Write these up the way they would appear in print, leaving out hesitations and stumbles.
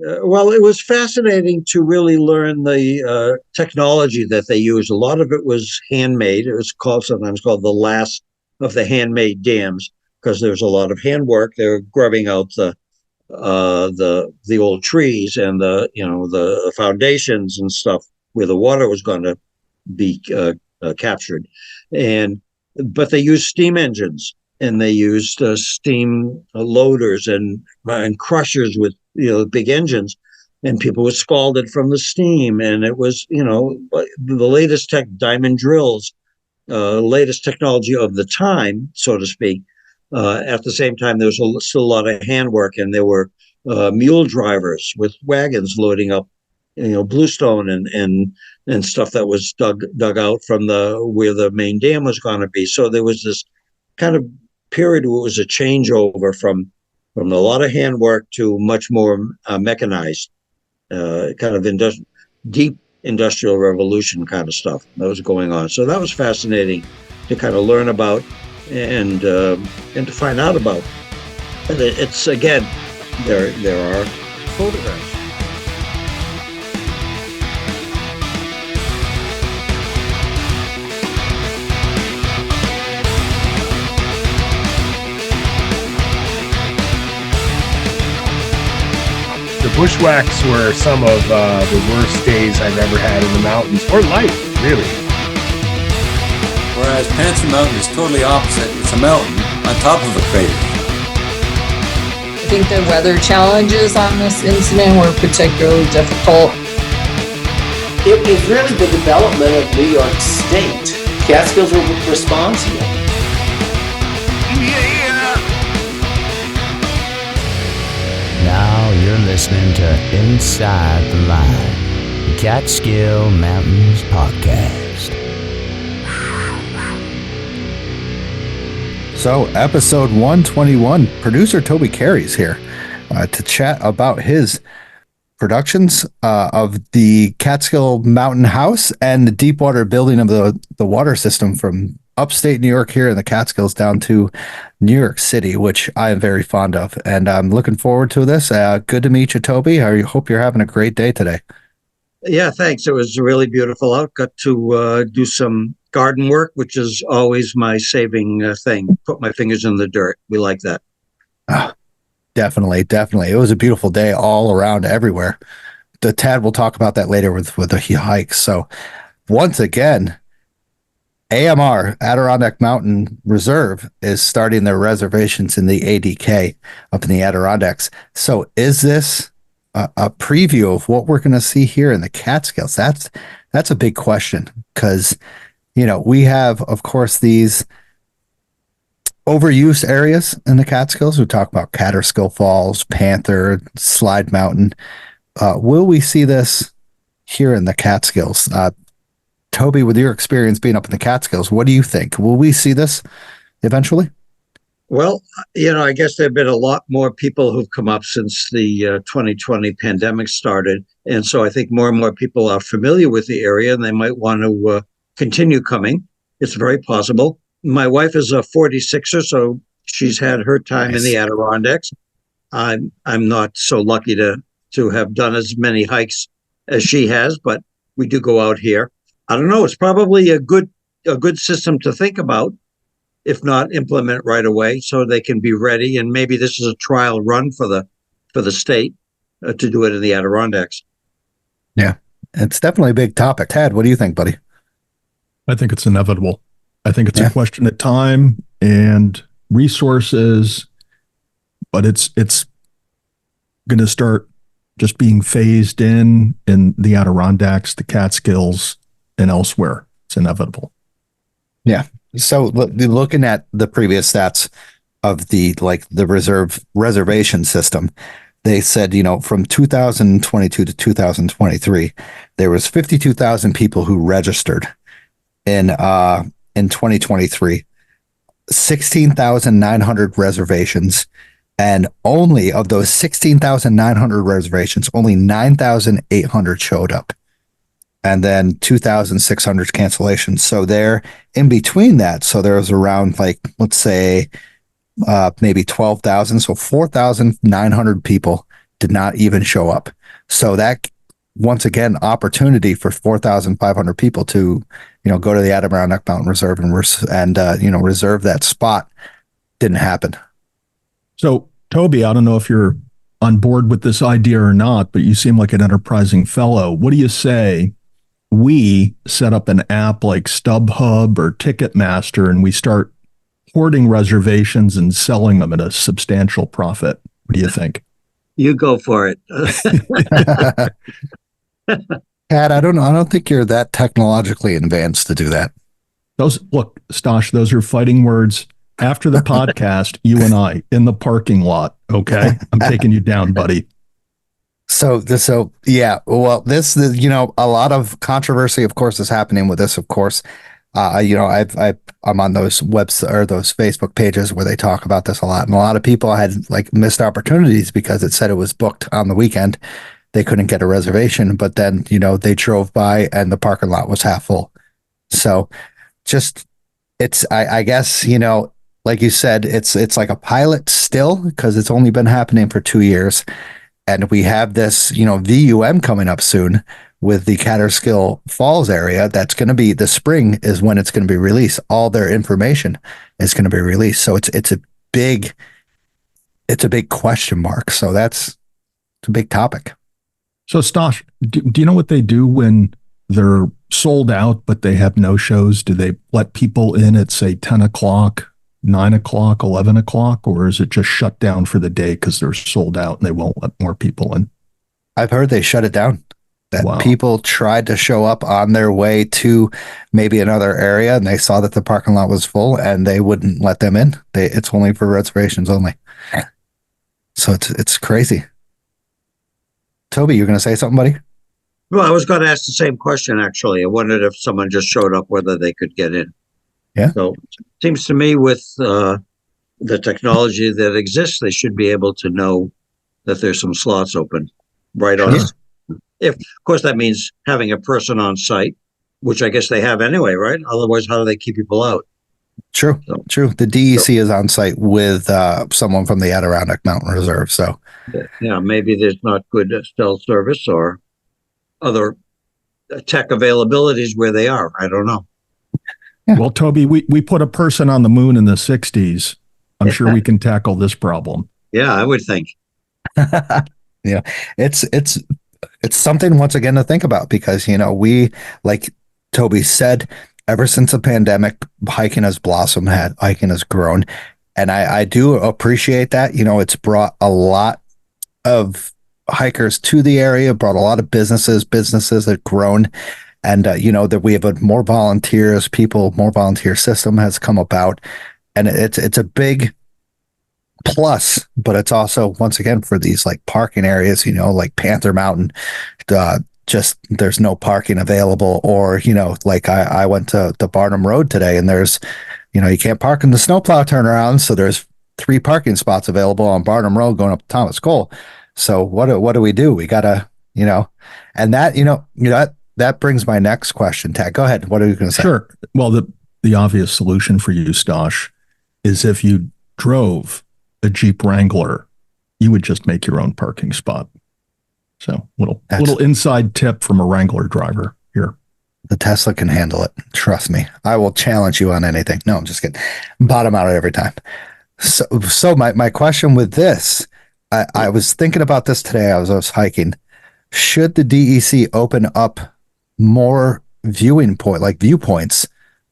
Well, it was fascinating to really learn the technology that they used. A lot of it was handmade. It was sometimes called the last of the handmade dams because there's a lot of handwork. They're grubbing out the old trees and the foundations and stuff where the water was going to be captured, and but they used steam engines and they used steam loaders and crushers with big engines, and people were scalded from the steam, and it was the latest tech diamond drills, latest technology of the time, so to speak. At the same time, there was still a lot of handwork, and there were mule drivers with wagons loading up, bluestone and stuff that was dug out from the where the main dam was going to be. So there was this kind of period where it was a changeover from a lot of handwork to much more mechanized, kind of deep industrial revolution kind of stuff that was going on. So that was fascinating to kind of learn about and to find out about. And it's again, there are photographs. The bushwhacks were some of the worst days I've ever had in the mountains, or life, really. Whereas Panther Mountain is totally opposite. It's a mountain on top of a crater. I think the weather challenges on this incident were particularly difficult. It was really the development of New York State. Catskills were responsible. Now you're listening to Inside the Line, the Catskill Mountains Podcast. So, episode 121, producer Tobe Carey's here to chat about his productions of the Catskill Mountain House and the deep water building of the water system from upstate New York here in the Catskills down to New York City, which I am very fond of. And I'm looking forward to this. Good to meet you, Tobe. I hope you're having a great day today. Yeah, thanks. It was really beautiful out. Got to do some garden work, which is always my saving thing. Put my fingers in the dirt. We like that. Definitely. It was a beautiful day all around everywhere. The Tad will talk about that later with the hikes. So once again, AMR, Adirondack Mountain Reserve, is starting their reservations in the ADK up in the Adirondacks. So is this a preview of what we're going to see here in the Catskills? That's a big question because, we have, of course, these overused areas in the Catskills. We talk about Catskill Falls, Panther, Slide Mountain. Will we see this here in the Catskills? Tobe, with your experience being up in the Catskills, what do you think? Will we see this eventually? Well, I guess there have been a lot more people who've come up since the 2020 pandemic started. And so I think more and more people are familiar with the area and they might want to continue coming. It's very possible. My wife is a 46er, so she's had her time in the Adirondacks. I'm not so lucky to have done as many hikes as she has, but we do go out here. I don't know. It's probably a good system to think about, if not implement right away, so they can be ready. And maybe this is a trial run for the state to do it in the Adirondacks. Yeah, it's definitely a big topic. Tad, what do you think, buddy? I think it's inevitable. I think it's a question of time and resources, but it's going to start just being phased in the Adirondacks, the Catskills, and elsewhere. It's inevitable. Yeah. So looking at the previous stats of the reservation system, they said, from 2022 to 2023, there was 52,000 people who registered in 2023, 16,900 reservations. And only of those 16,900 reservations, only 9,800 showed up. And then 2,600 cancellations. So they're in between that. So there was around let's say maybe 12,000. So 4,900 people did not even show up. So that, once again, opportunity for 4,500 people to, go to the Adirondack Mountain Reserve and reserve that spot didn't happen. So, Toby, I don't know if you're on board with this idea or not, but you seem like an enterprising fellow. What do you say we set up an app like StubHub or Ticketmaster and we start hoarding reservations and selling them at a substantial profit? What do you think? You go for it. Pat, I don't think you're that technologically advanced to do that. Look, Stosh, those are fighting words. After the podcast, you and I in the parking lot. Okay. I'm taking you down, buddy. So yeah. Well, a lot of controversy, of course, is happening with this. Of course, I'm on those or those Facebook pages where they talk about this a lot, and a lot of people had like missed opportunities because it said it was booked on the weekend. They couldn't get a reservation, but then they drove by and the parking lot was half full. So, I guess like you said, it's like a pilot still because it's only been happening for 2 years. And we have this, VUM coming up soon with the Catskill Falls area. That's going to be the spring is when it's going to be released. All their information is going to be released. So it's a big question mark. So it's a big topic. So Stosh, do you know what they do when they're sold out, but they have no shows? Do they let people in at say 10 o'clock, 9 o'clock, 11 o'clock, or is it just shut down for the day because they're sold out and they won't let more people in? I've heard they shut it down. That Wow. People tried to show up on their way to maybe another area and they saw that the parking lot was full and they wouldn't let them in. It's only for reservations only. So it's crazy. Toby, you're going to say something, buddy? Well, I was going to ask the same question, actually. I wondered if someone just showed up, whether they could get in. Yeah. So it seems to me with the technology that exists, they should be able to know that there's some slots open right on. If, of course, that means having a person on site, which I guess they have anyway, right? Otherwise, how do they keep people out? True. The DEC is on site with someone from the Adirondack Mountain Reserve. So, yeah, maybe there's not good cell service or other tech availabilities where they are. I don't know. Yeah. Well, Toby, we put a person on the moon in the 60s. I'm sure we can tackle this problem. Yeah, I would think. Yeah, it's something once again to think about because, we, like Toby said, ever since the pandemic, hiking has blossomed, hiking has grown. And I do appreciate that. It's brought a lot of hikers to the area, brought a lot of businesses have grown. And, that we have more volunteers, more volunteer system has come about. And it's a big plus, but it's also, once again, for these like parking areas, like Panther Mountain, just there's no parking available. Or, like I went to the Barnum Road today and there's, you can't park in the snowplow turnaround. So there's 3 parking spots available on Barnum Road going up to Thomas Cole. So what do? We gotta, and that, that brings my next question. Tad, go ahead. What are you going to say? Sure. Well, the obvious solution for you, Stosh, is if you drove a Jeep Wrangler, you would just make your own parking spot. So little inside tip from a Wrangler driver here. The Tesla can handle it. Trust me. I will challenge you on anything. No, I'm just kidding. Bottom out every time. So my question with this, I was thinking about this today. I was hiking. Should the DEC open up more viewpoints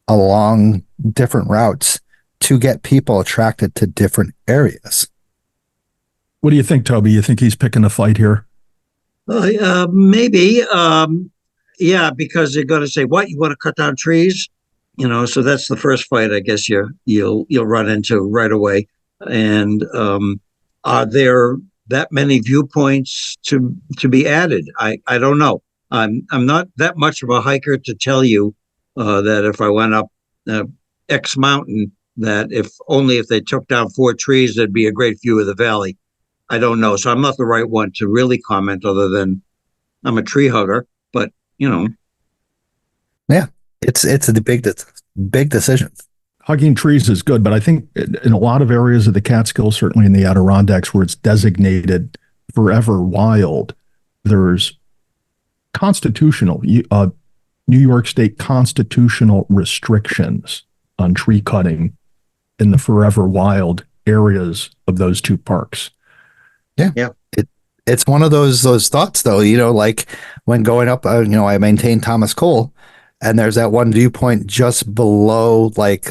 along different routes to get people attracted to different areas? What do you think, Toby? You think he's picking a fight here? Maybe. Yeah, because they're going to say, "What, you want to cut down trees?" So that's the first fight I guess you'll run into right away. And are there that many viewpoints to be added? I don't know. I'm not that much of a hiker to tell you that if I went up X mountain, that if they took down 4 trees, there'd be a great view of the valley. I don't know. So I'm not the right one to really comment, other than I'm a tree hugger. But yeah, it's a big decision. Hugging trees is good, but I think in a lot of areas of the Catskills, certainly in the Adirondacks, where it's designated Forever Wild, there's constitutional, New York State constitutional restrictions on tree cutting in the Forever Wild areas of those two parks. Yeah. It's one of those thoughts, though, like when going up, I maintain Thomas Cole, and there's that one viewpoint just below, like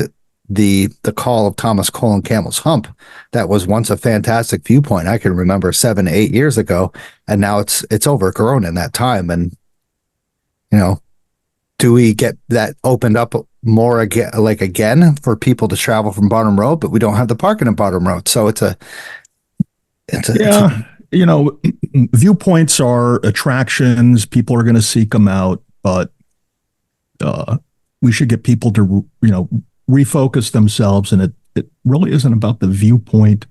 the call of Thomas Cole and Camel's Hump. That was once a fantastic viewpoint. I can remember 7-8 years ago, and now it's overgrown in that time. And do we get that opened up more again for people to travel from Bottom Road? But we don't have the parking in Bottom Road, so viewpoints are attractions. People are going to seek them out, but we should get people to, refocus themselves. And it really isn't about the viewpoint.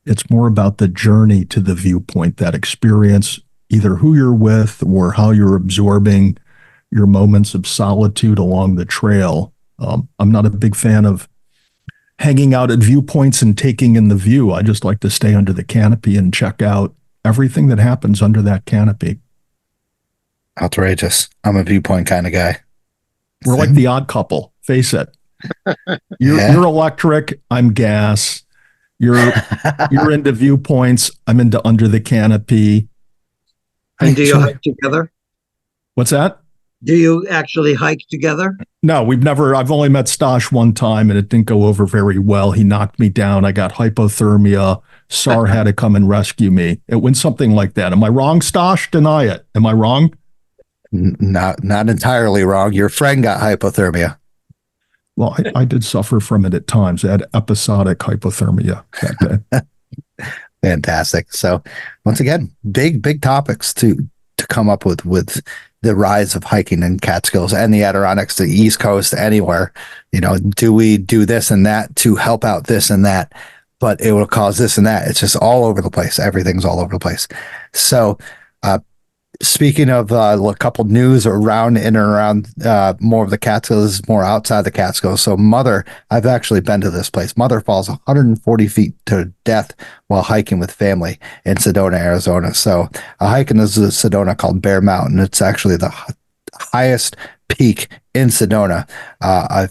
It's more about the journey to the viewpoint, that experience, either who you're with or how you're absorbing your moments of solitude along the trail. I'm not a big fan of hanging out at viewpoints and taking in the view. I just like to stay under the canopy and check out everything that happens under that canopy. Outrageous. I'm a viewpoint kind of guy. We're like the odd couple, face it. You're electric, I'm gas. You're into viewpoints, I'm into under the canopy. And do you hike together? What's that? Do you actually hike together? No, I've only met Stosh one time and it didn't go over very well. He knocked me down. I got hypothermia. SAR had to come and rescue me. It went something like that. Am I wrong, Stosh? Deny it. Am I wrong? Not entirely wrong. Your friend got hypothermia. Well, I did suffer from it at times. I had episodic hypothermia that day. Fantastic. So once again, big topics to come up with the rise of hiking in Catskills and the Adirondacks, the East Coast, anywhere. Do we do this and that to help out this and that? But it will cause this and that. It's just all over the place. Everything's all over the place. So speaking of a couple news around in and around more of the Catskills, more outside the Catskills. So Mother, I've actually been to this place. Mother falls 140 feet to death while hiking with family in Sedona, Arizona. So a hike in Sedona called Bear Mountain. It's actually the highest peak in Sedona. A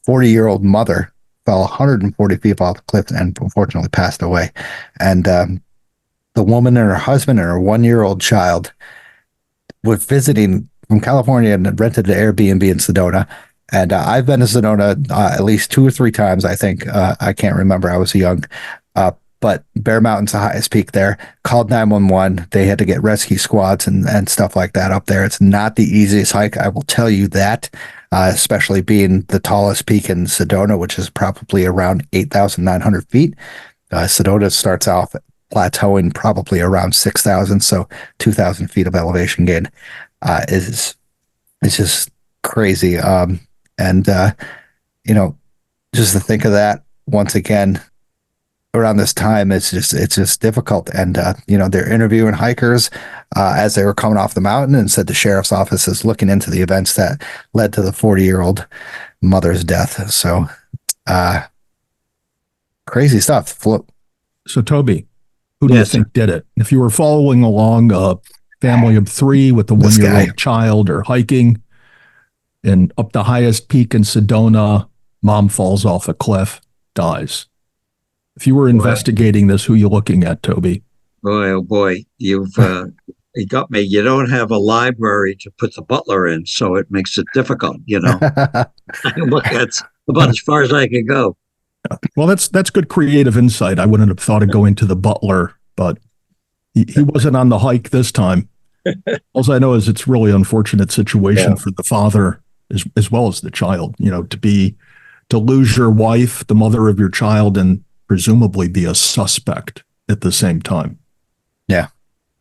40-year-old mother fell 140 feet off the cliff and unfortunately passed away. And the woman and her husband and her 1-year-old child were visiting from California and rented an Airbnb in Sedona. And I've been to Sedona at least 2 or 3 times, I think. I can't remember. I was young. But Bear Mountain's the highest peak there. Called 911. They had to get rescue squads and stuff like that up there. It's not the easiest hike, I will tell you that, especially being the tallest peak in Sedona, which is probably around 8,900 feet. Sedona starts off plateauing probably around 6,000, so 2,000 feet of elevation gain is just crazy. And just to think of that once again around this time, it's just difficult. And they're interviewing hikers as they were coming off the mountain, and said the sheriff's office is looking into the events that led to the 40-year-old mother's death. So crazy stuff. So Toby, who do you think did it? If you were following along a family of 3 with a 1-year-old child or hiking and up the highest peak in Sedona, mom falls off a cliff, dies. If you were investigating this, who are you looking at, Toby? Boy, oh boy, you've you got me. You don't have a library to put the butler in, so it makes it difficult, Look, that's about as far as I can go. Well, that's good creative insight. I wouldn't have thought of going to the butler, but he wasn't on the hike this time. All I know is it's really unfortunate situation for the father as well as the child, to lose your wife, the mother of your child, and presumably be a suspect at the same time. Yeah.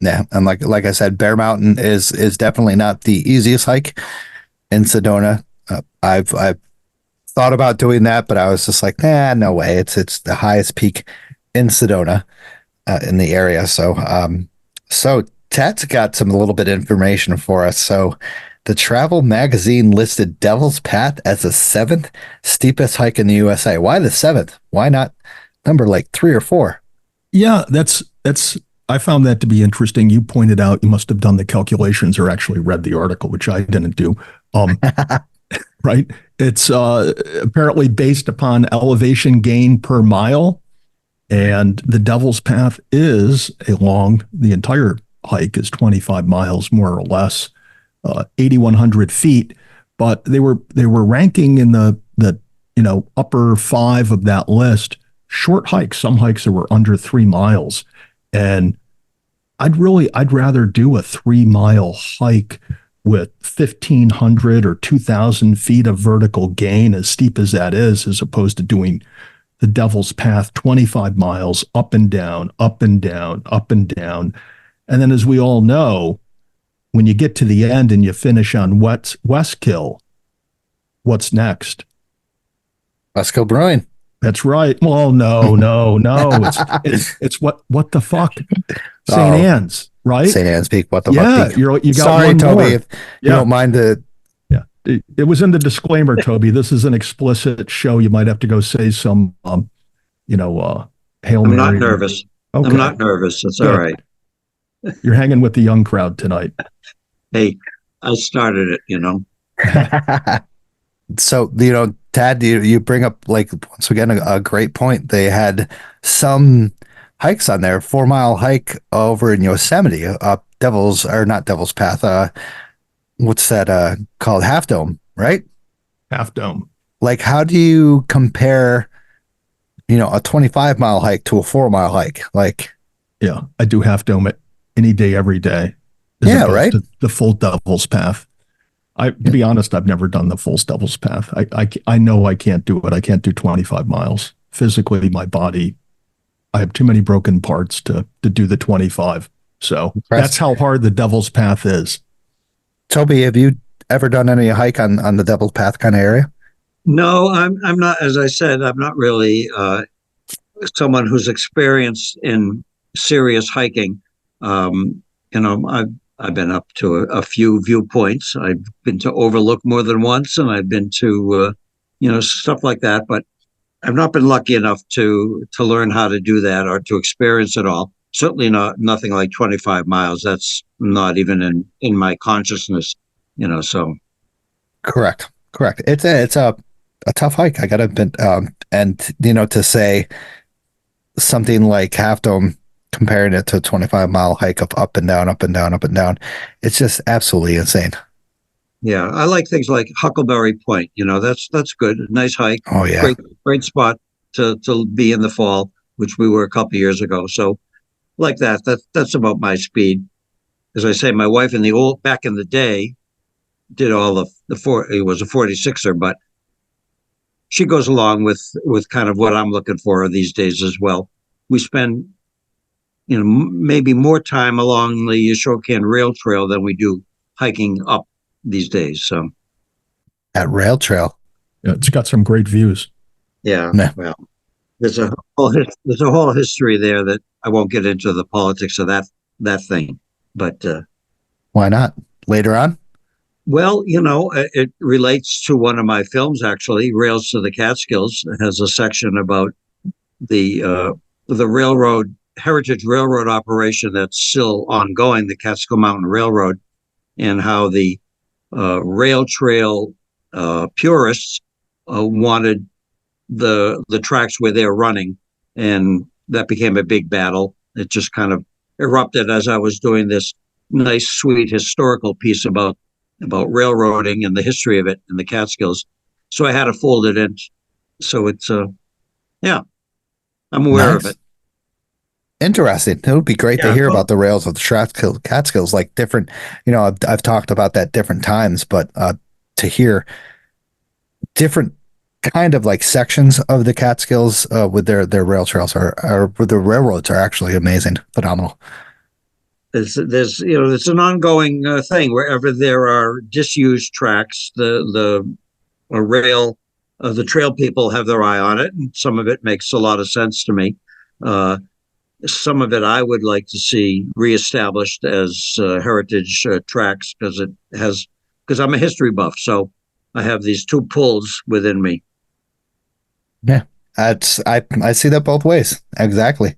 And like I said, Bear Mountain is definitely not the easiest hike in Sedona. I've thought about doing that, but I was just like, no way. It's the highest peak in Sedona in the area. So Ted's got a little bit of information for us. So the travel magazine listed Devil's Path as the 7th steepest hike in the USA. Why the 7th? Why not number like 3 or 4? Yeah, that's I found that to be interesting. You pointed out you must have done the calculations or actually read the article, which I didn't do. Right? It's apparently based upon elevation gain per mile. And the Devil's Path is the entire hike is 25 miles, more or less, 8,100 feet. But they were ranking in the upper 5 of that list short hikes. Some hikes that were under 3 miles, and I'd rather do a 3-mile hike with 1,500 or 2,000 feet of vertical gain, as steep as that is, as opposed to doing the Devil's Path 25 miles up and down, up and down, up and down. And then, as we all know, when you get to the end and you finish on Westkill, what's next? Westkill Brewing. That's right. Well, no. It's what the fuck? St. Anne's, right? St. Anne's Peak. What the yeah, fuck? You got Sorry, one Toby, more. if you don't mind the. Yeah, it was in the disclaimer, Toby. This is an explicit show. You might have to go say some, Hail Mary. I'm not nervous. Okay. I'm not nervous. It's all right. You're hanging with the young crowd tonight. Hey, I started it, So, Tad, you bring up, like, once again, a great point. They had some hikes on there, 4-mile hike over in Yosemite, up not Devil's Path. What's that called? Half Dome, right? Half Dome. Like, how do you compare, a 25-mile hike to a 4-mile hike? Like, yeah, I do Half Dome it any day, every day. Yeah, right. The full Devil's Path. To be honest, I've never done the full Devil's Path. I know I can't do it. I can't do 25 miles. Physically, my body, I have too many broken parts to do the 25. So that's how hard the Devil's Path is. Toby, have you ever done any hike on the Devil's Path kind of area? No, I'm not. As I said, I'm not really someone who's experienced in serious hiking. I've been up to a few viewpoints. I've been to Overlook more than once, and I've been to stuff like that. But I've not been lucky enough to learn how to do that or to experience it all. Certainly nothing like 25 miles. That's not even in my consciousness. So Correct. It's a tough hike. I gotta admit, and to say something like Half Dome, comparing it to a 25-mile hike of up and down, up and down, up and down, it's just absolutely insane. Yeah, I like things like Huckleberry Point. That's good. Nice hike. Oh yeah, great spot to be in the fall, which we were a couple of years ago. So like that. That's about my speed. As I say, my wife back in the day did all it was a 46er, but she goes along with kind of what I'm looking for these days as well. We spend maybe more time along the Shokan Rail Trail than we do hiking up these days. So that rail trail, yeah, it's got some great views. Yeah, well, there's a whole history there that I won't get into the politics of that thing, but why not later on? Well, it relates to one of my films actually. Rails to the Catskills has a section about the heritage railroad operation that's still ongoing, the Catskill Mountain Railroad, and how the rail trail purists wanted the tracks where they're running, and that became a big battle. It just kind of erupted as I was doing this nice, sweet historical piece about railroading and the history of it in the Catskills. So I had to fold it in. So it's I'm aware of it. Interesting. It would be great to hear about the rails of the Catskills, like different, I've talked about that different times, but to hear different kind of like sections of the Catskills with their rail trails or the railroads are actually amazing, phenomenal. There's it's an ongoing thing. Wherever there are disused tracks, the trail people have their eye on it, and some of it makes a lot of sense to me. Some of it I would like to see reestablished as heritage tracks because I'm a history buff, so I have these two pulls within me. Yeah, I see that both ways. Exactly.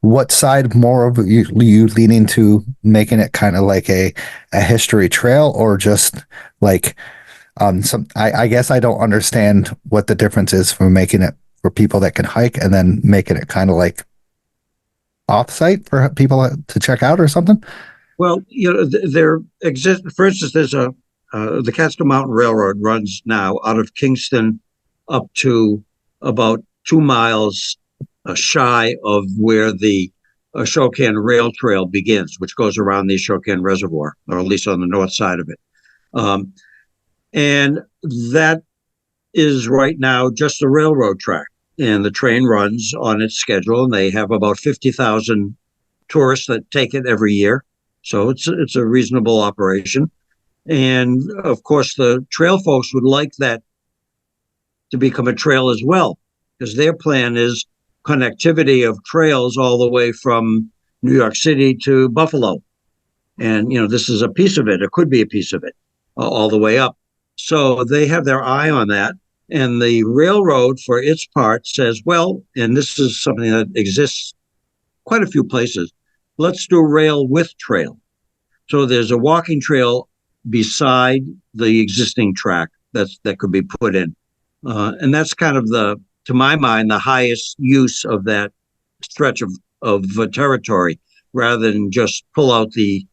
What side more of you leaning to making it kind of like a history trail, or just like I guess I don't understand what the difference is from making it for people that can hike and then making it kind of like off-site for people to check out or something. Well, there exists. For instance, there's the Catskill Mountain Railroad runs now out of Kingston up to about 2 miles shy of where the Shokan Rail Trail begins, which goes around the Shokan Reservoir, or at least on the north side of it. Um, and that is right now just a railroad track, and the train runs on its schedule, and they have about 50,000 tourists that take it every year. So it's a reasonable operation. And of course, the trail folks would like that to become a trail as well, because their plan is connectivity of trails all the way from New York City to Buffalo. And, this is a piece of it. It could be a piece of it all the way up. So they have their eye on that. And the railroad, for its part, says, well, and this is something that exists quite a few places, let's do rail with trail. So there's a walking trail beside the existing track that could be put in. And that's kind of to my mind, the highest use of that stretch of territory, rather than just pull out the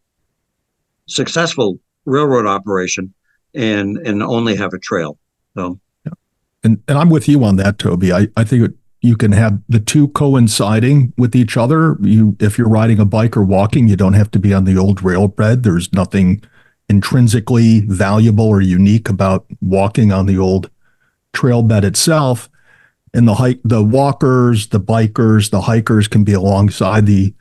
successful railroad operation and only have a trail. So, and I'm with you on that, Toby. I think you can have the two coinciding with each other. If you're riding a bike or walking, you don't have to be on the old railbed. There's nothing intrinsically valuable or unique about walking on the old trail bed itself. And the walkers, the bikers, the hikers can be alongside the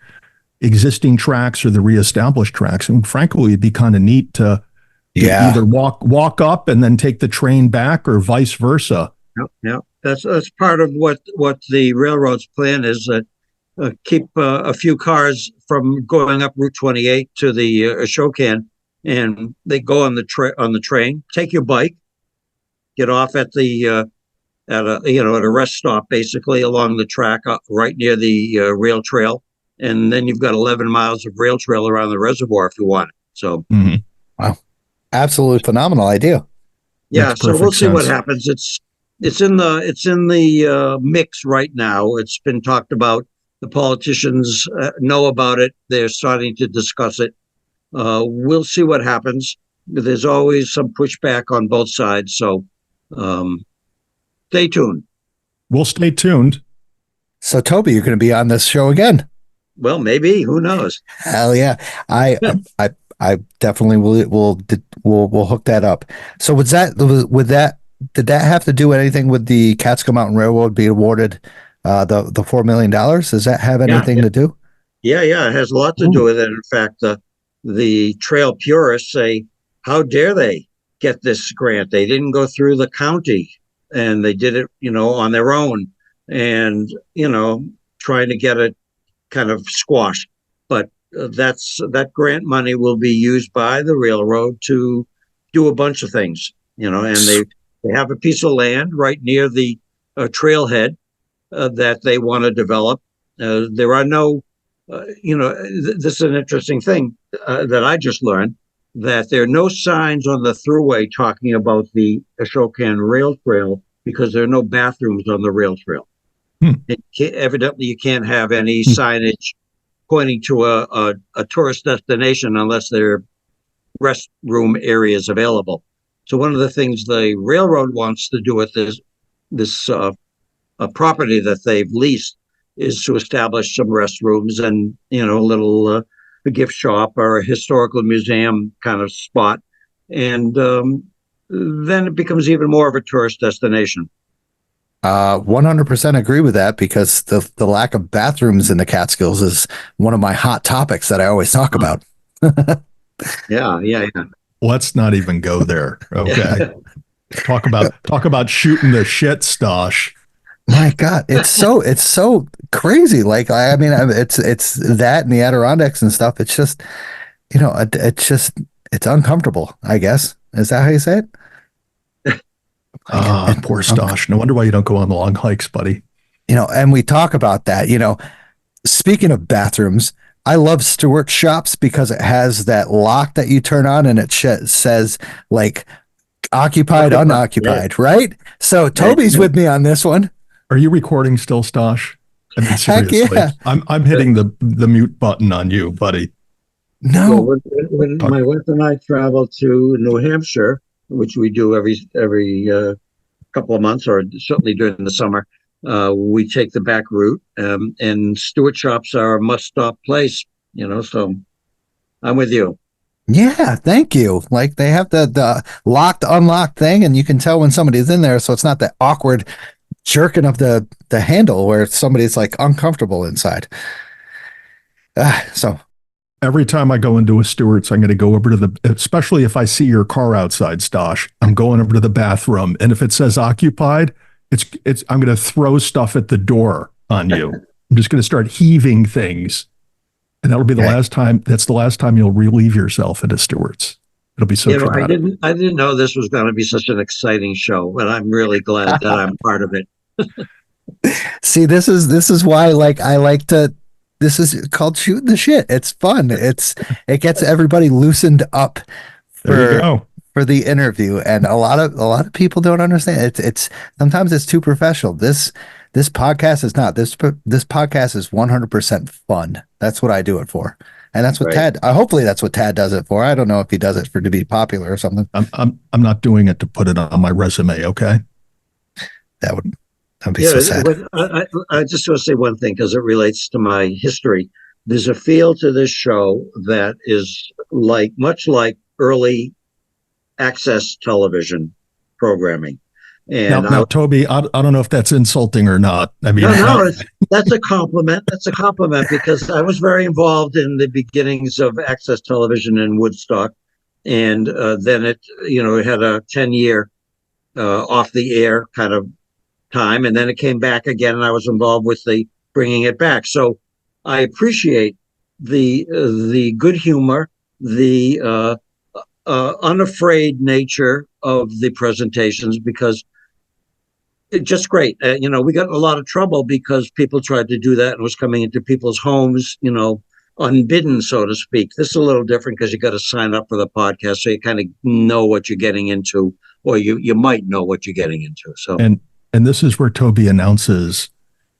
existing tracks or the reestablished tracks. And frankly, it'd be kind of neat to either walk up and then take the train back, or vice versa. Yeah. That's part of what the railroad's plan is, that keep a few cars from going up Route 28 to the Shokan, and they go on the train. Take your bike, get off at the at a rest stop, basically along the track, right near the rail trail, and then you've got 11 miles of rail trail around the reservoir if you want it. So, wow, absolutely phenomenal idea. Yeah, so we'll see what happens. It's in the mix right now. It's been talked about. The politicians know about it. They're starting to discuss it. We'll see what happens. There's always some pushback on both sides. So stay tuned. We'll stay tuned. So, Toby, you're going to be on this show again. Well, maybe. Who knows? Hell yeah! I definitely will hook that up. So, did that have to do anything with the Catskill Mountain Railroad being awarded the $4 million? Does that have anything to do? Yeah, it has a lot to do with it. In fact, the trail purists say, how dare they get this grant? They didn't go through the county, and they did it, on their own, and, trying to get it kind of squashed. But that grant money will be used by the railroad to do a bunch of things, and they have a piece of land right near the trailhead that they want to develop. There are no, this is an interesting thing that I just learned, that there are no signs on the thruway talking about the Ashokan Rail Trail, because there are no bathrooms on the rail trail. Evidently, you can't have any signage pointing to a tourist destination unless there are restroom areas available. So one of the things the railroad wants to do with this property that they've leased is to establish some restrooms and, a little a gift shop or a historical museum kind of spot. And then it becomes even more of a tourist destination. 100% agree with that, because the lack of bathrooms in the Catskills is one of my hot topics that I always talk about. Yeah. Let's not even go there. Okay. Talk about shooting the shit, Stosh. My God, it's so crazy. Like, I mean, it's that and the Adirondacks and stuff. It's just, it's uncomfortable, I guess. Is that how you say it? Poor Stosh. No wonder why you don't go on long hikes, buddy. And we talk about that, speaking of bathrooms, I love Stewart Shops because it has that lock that you turn on and it says like occupied, unoccupied, right? So Toby's with me on this one. Are you recording still, Stosh? I mean, Heck seriously. yeah. I'm hitting the mute button on you, buddy. No. Well, when my wife and I travel to New Hampshire, which we do every couple of months, or certainly during the summer, we take the back route, and Stewart Shops are a must-stop place. So I'm with you. Yeah, thank you. Like they have the locked, unlocked thing, and you can tell when somebody's in there, so it's not that awkward jerking of the handle where somebody's like uncomfortable inside. So every time I go into a Stewart's, I'm going to go over to especially if I see your car outside, Stosh, I'm going over to the bathroom. And if it says occupied, I'm going to throw stuff at the door on you. I'm just going to start heaving things. And that'll be the last time. That's the last time you'll relieve yourself at a Stewart's. It'll be so traumatic. I didn't know this was going to be such an exciting show, but I'm really glad that I'm part of it. See, this is why I like to. This is called shooting the shit. It's fun. It gets everybody loosened up for the interview, and a lot of people don't understand. It's sometimes it's too professional. This podcast is not. This podcast is 100% fun. That's what I do it for, and that's what Tad. Hopefully, that's what Tad does it for. I don't know if he does it to be popular or something. I'm not doing it to put it on my resume. Okay, that'd be so sad. I just want to say one thing because it relates to my history. There's a feel to this show that is much like early access television programming. And now Toby, I don't know if that's insulting or not. I mean, no, that's a compliment. That's a compliment because I was very involved in the beginnings of access television in Woodstock, and then it had a 10-year off the air kind of time, and then it came back again, and I was involved with the bringing it back. So I appreciate the good humor, the unafraid nature of the presentations because it's just great. We got in a lot of trouble because people tried to do that and was coming into people's homes, unbidden, so to speak. This is a little different because you got to sign up for the podcast, so you kind of know what you're getting into, or you might know what you're getting into. So and this is where Toby announces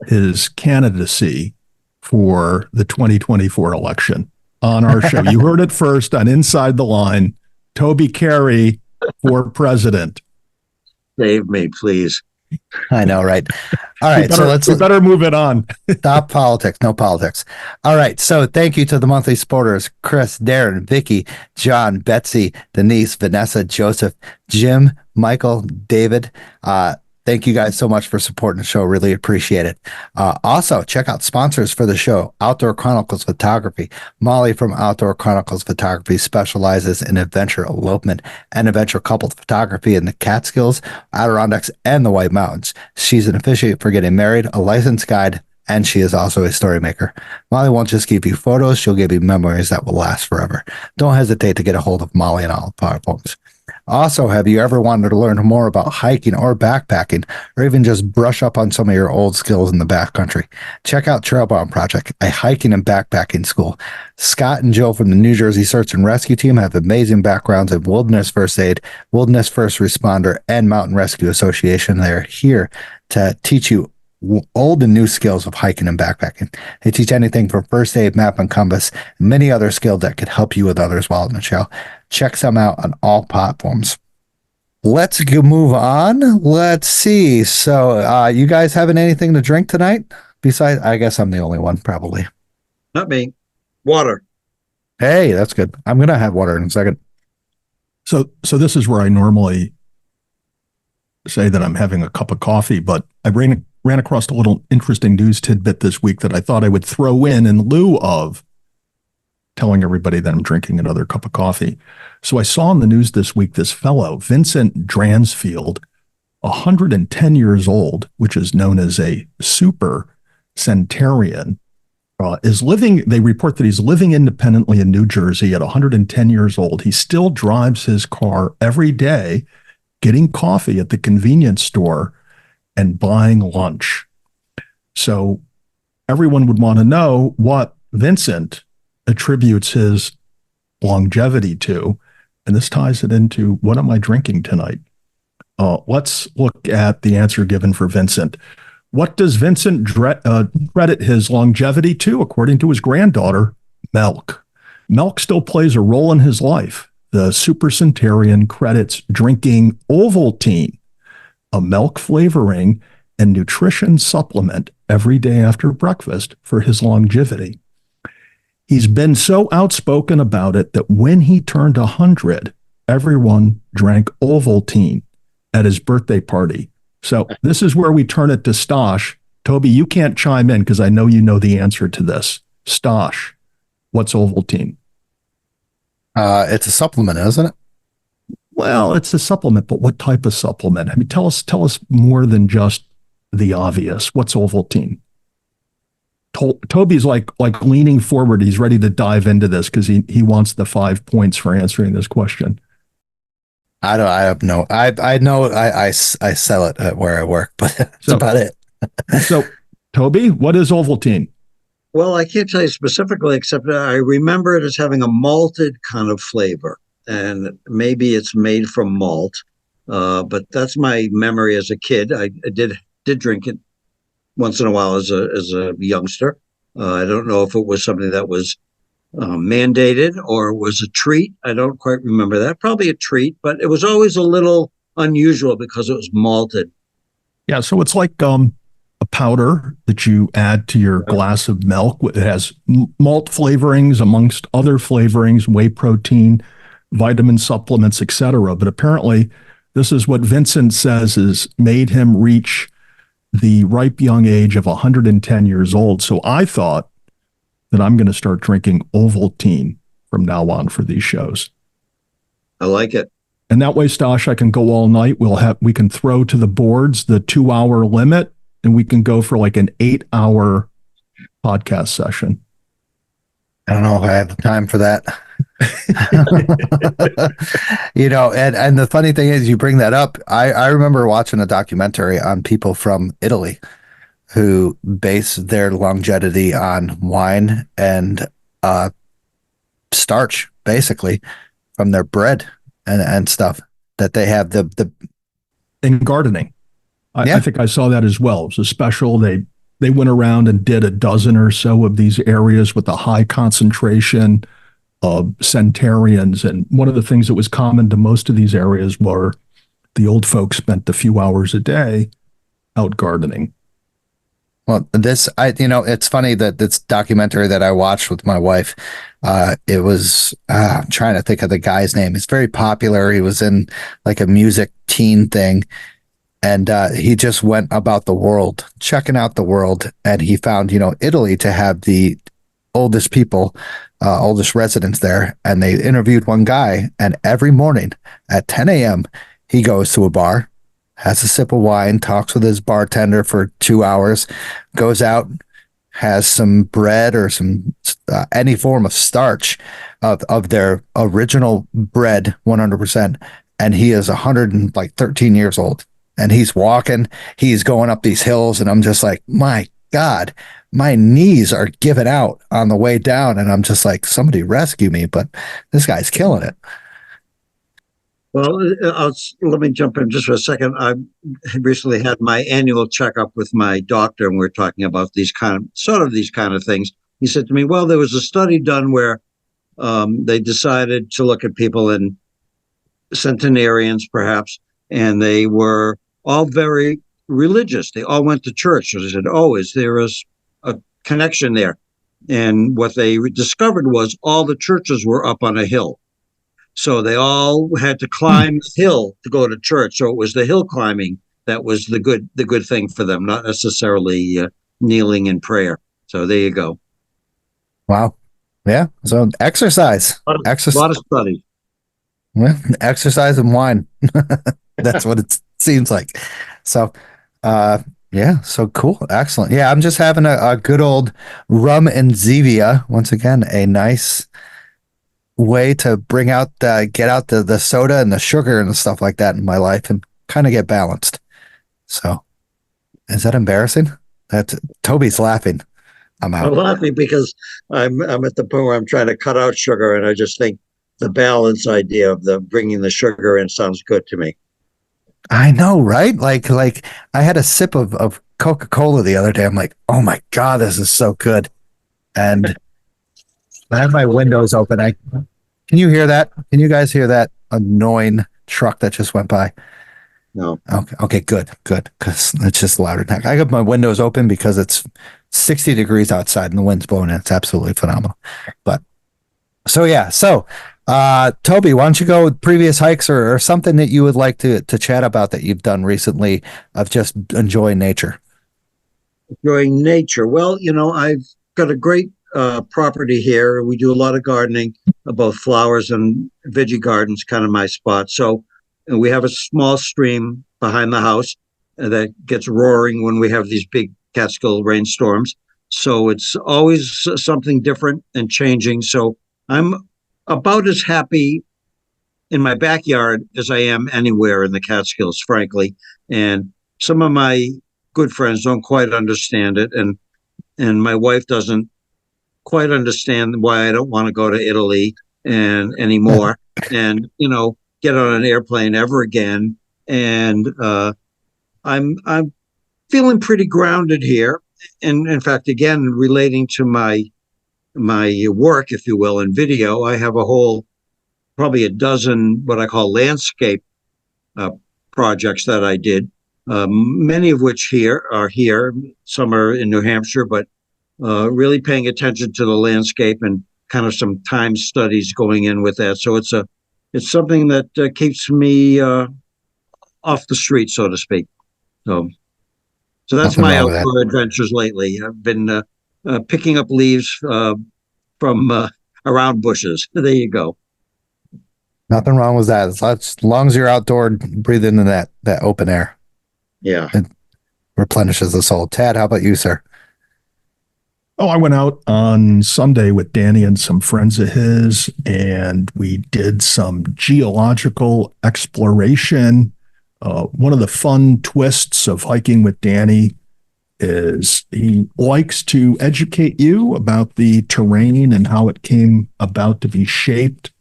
his candidacy for the 2024 election on our show. You heard it first on Inside the Line. Toby Carey for president. Save me, please. I know, right? All right, we better move it on. Stop politics, no politics. All right, so thank you to the monthly supporters: Chris, Darren, Vicky, John, Betsy, Denise, Vanessa, Joseph, Jim, Michael, David. Thank you guys so much for supporting the show. Really appreciate it. Also, check out sponsors for the show. Outdoor Chronicles Photography. Molly from Outdoor Chronicles Photography specializes in adventure elopement and adventure coupled photography in the Catskills, Adirondacks, and the White Mountains. She's an officiant for getting married, a licensed guide, and she is also a story maker. Molly won't just give you photos, she'll give you memories that will last forever. Don't hesitate to get a hold of Molly on all platforms. Also, have you ever wanted to learn more about hiking or backpacking, or even just brush up on some of your old skills in the backcountry? Check out Trailbound Project, a hiking and backpacking school. Scott and Joe from the New Jersey Search and Rescue Team have amazing backgrounds in wilderness first aid, wilderness first responder, and mountain rescue association. They're here to teach you old and new skills of hiking and backpacking. They teach anything from first aid, map and compass, and many other skills that could help you with others while in the trail. Check some out on all platforms. Let's move on. Let's see. So, you guys having anything to drink tonight? Besides, I guess I'm the only one, probably. Not me. Water. Hey, that's good. I'm gonna have water in a second. So this is where I normally say that I'm having a cup of coffee, but I ran across a little interesting news tidbit this week that I thought I would throw in lieu of telling everybody that I'm drinking another cup of coffee. So I saw in the news this week, this fellow, Vincent Dransfield, 110 years old, which is known as a super centenarian, is living, they report that he's living independently in New Jersey at 110 years old. He still drives his car every day, getting coffee at the convenience store and buying lunch. So everyone would want to know what Vincent attributes his longevity to. And this ties it into, what am I drinking tonight? Let's look at the answer given for Vincent. What does Vincent credit his longevity to? According to his granddaughter, milk. Milk still plays a role in his life. The supercentenarian credits drinking Ovaltine, a milk flavoring and nutrition supplement, every day after breakfast for his longevity. He's been so outspoken about it that when he turned 100, everyone drank Ovaltine at his birthday party. So this is where we turn it to Stosh. Toby, you can't chime in because I know you know the answer to this. Stosh, what's Ovaltine? It's a supplement, isn't it? Well, it's a supplement, but what type of supplement? I mean, tell us more than just the obvious. What's Ovaltine? Toby's like leaning forward. He's ready to dive into this because he wants the 5 points for answering this question. I don't know. I know I sell it at where I work, but that's about it. So, Toby, what is Ovaltine? Well, I can't tell you specifically, except that I remember it as having a malted kind of flavor, and maybe it's made from malt. But that's my memory as a kid. I did drink it once in a while as a youngster. I don't know if it was something that was mandated or was a treat. I don't quite remember that. Probably a treat, but it was always a little unusual because it was malted. Yeah, so it's like a powder that you add to your glass of milk. It has malt flavorings amongst other flavorings, whey protein, vitamin supplements, etc. But apparently, this is what Vincent says has made him reach the ripe young age of 110 years old. So I thought that I'm going to start drinking Ovaltine from now on for these shows. I like it. And that way, Stosh, I can go all night. We can throw to the boards the 2-hour limit, and we can go for like an 8-hour podcast session. I don't know if I have time for that. And the funny thing is, you bring that up. I remember watching a documentary on people from Italy who base their longevity on wine and starch, basically, from their bread and stuff that they have the in gardening. I think I saw that as well. It was a special. They went around and did a dozen or so of these areas with a high concentration of centenarians. And one of the things that was common to most of these areas were the old folks spent a few hours a day out gardening. Well, it's funny that this documentary that I watched with my wife, it was, I'm trying to think of the guy's name. He's very popular. He was in like a music teen thing. And he just went about the world, checking out the world. And he found, Italy to have the oldest people, oldest residents there. And they interviewed one guy. And every morning at 10 a.m., he goes to a bar, has a sip of wine, talks with his bartender for 2 hours, goes out, has some bread or some any form of starch of their original bread, 100%. And he is 113 years old. And he's walking, he's going up these hills, and I'm just like, my God, my knees are giving out on the way down. And I'm just like, somebody rescue me, but this guy's killing it. Well, let me jump in just for a second. I recently had my annual checkup with my doctor, and we're talking about these kind of things. He said to me, well, there was a study done where they decided to look at people in centenarians, perhaps, and they were all very religious. They all went to church. So they said, is there a connection there? And what they discovered was all the churches were up on a hill. So they all had to climb the hill to go to church. So it was the hill climbing that was the good thing for them, not necessarily kneeling in prayer. So there you go. Wow. Yeah. So exercise. A lot of study. Well, exercise and wine. That's what it seems like. So, yeah. So cool. Excellent. Yeah. I'm just having a good old rum and Zevia. Once again, a nice way to bring out get out the soda and the sugar and the stuff like that in my life and kind of get balanced. So is that embarrassing? That's Toby's laughing. I'm I'm out. laughing because I'm at the point where I'm trying to cut out sugar, and I just think the balance idea of the bringing the sugar in sounds good to me. I know, right? Like I had a sip of Coca-Cola the other day. I'm like, oh my God, this is so good. And I have my windows open. Can you hear that? Can you guys hear that annoying truck that just went by? No. Okay, good. Because it's just louder than heck. I got my windows open because it's 60 degrees outside and the wind's blowing in. It's absolutely phenomenal. But Toby, why don't you go with previous hikes or something that you would like to chat about that you've done recently of just enjoying nature? Enjoying nature. Well, I've got a great property here. We do a lot of gardening, both flowers and veggie gardens, kind of my spot. So we have a small stream behind the house that gets roaring when we have these big Catskill rainstorms. So it's always something different and changing. So I'm about as happy in my backyard as I am anywhere in the Catskills, frankly. And some of my good friends don't quite understand it, and my wife doesn't quite understand why I don't want to go to Italy and anymore, and get on an airplane ever again. And I'm feeling pretty grounded here. And in fact, again, relating to my work, if you will, in video, I have probably a dozen what I call landscape projects that I did. Many of which are here. Some are in New Hampshire, but really paying attention to the landscape and kind of some time studies going in with that. So it's something that keeps me off the street, so to speak. So that's Nothing my wrong with that. outdoor adventures lately. I've been picking up leaves from around bushes. There you go. Nothing wrong with that. As long as you're outdoor, breathing in that open air. Yeah. It replenishes the soul. Tad, how about you, sir? Oh, I went out on Sunday with Danny and some friends of his, and we did some geological exploration. One of the fun twists of hiking with Danny is he likes to educate you about the terrain and how it came about to be shaped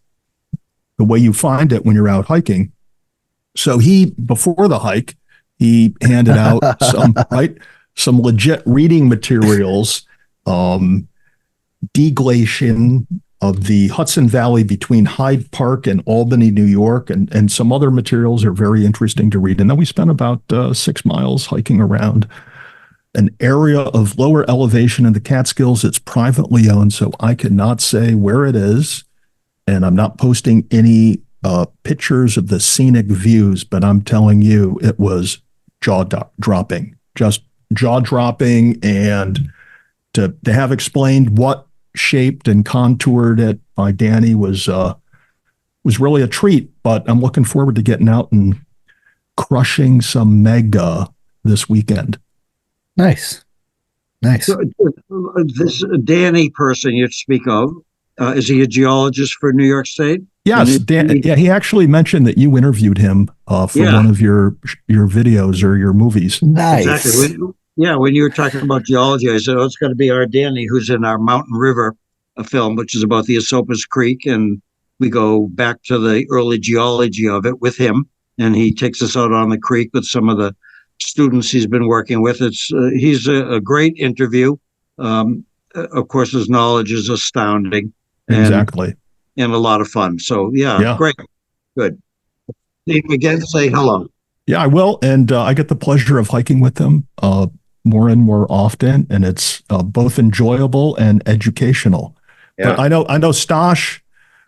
the way you find it when you're out hiking. So before the hike, he handed out some legit reading materials, deglaciation of the Hudson Valley between Hyde Park and Albany, New York, and some other materials are very interesting to read. And then we spent about 6 miles hiking around an area of lower elevation in the Catskills. It's privately owned, so I cannot say where it is. And I'm not posting any pictures of the scenic views, but I'm telling you, it was jaw-dropping, just jaw-dropping. And to have explained what shaped and contoured it by Danny was really a treat. But I'm looking forward to getting out and crushing some mega this weekend. Nice. So, this Danny person you speak of, is he a geologist for New York State? Yes, he actually mentioned that you interviewed him for one of your videos or your movies. Nice. Exactly. When you were talking about geology, I said, it's going to be our Danny, who's in our Mountain River film, which is about the Esopus Creek. And we go back to the early geology of it with him. And he takes us out on the creek with some of the students he's been working with. He's a great interview. Of course, his knowledge is astounding. Exactly. And a lot of fun. So, great. Good. See him again, say hello. Yeah, I will. And I get the pleasure of hiking with him more and more often. And it's both enjoyable and educational. Yeah. But I know Stosh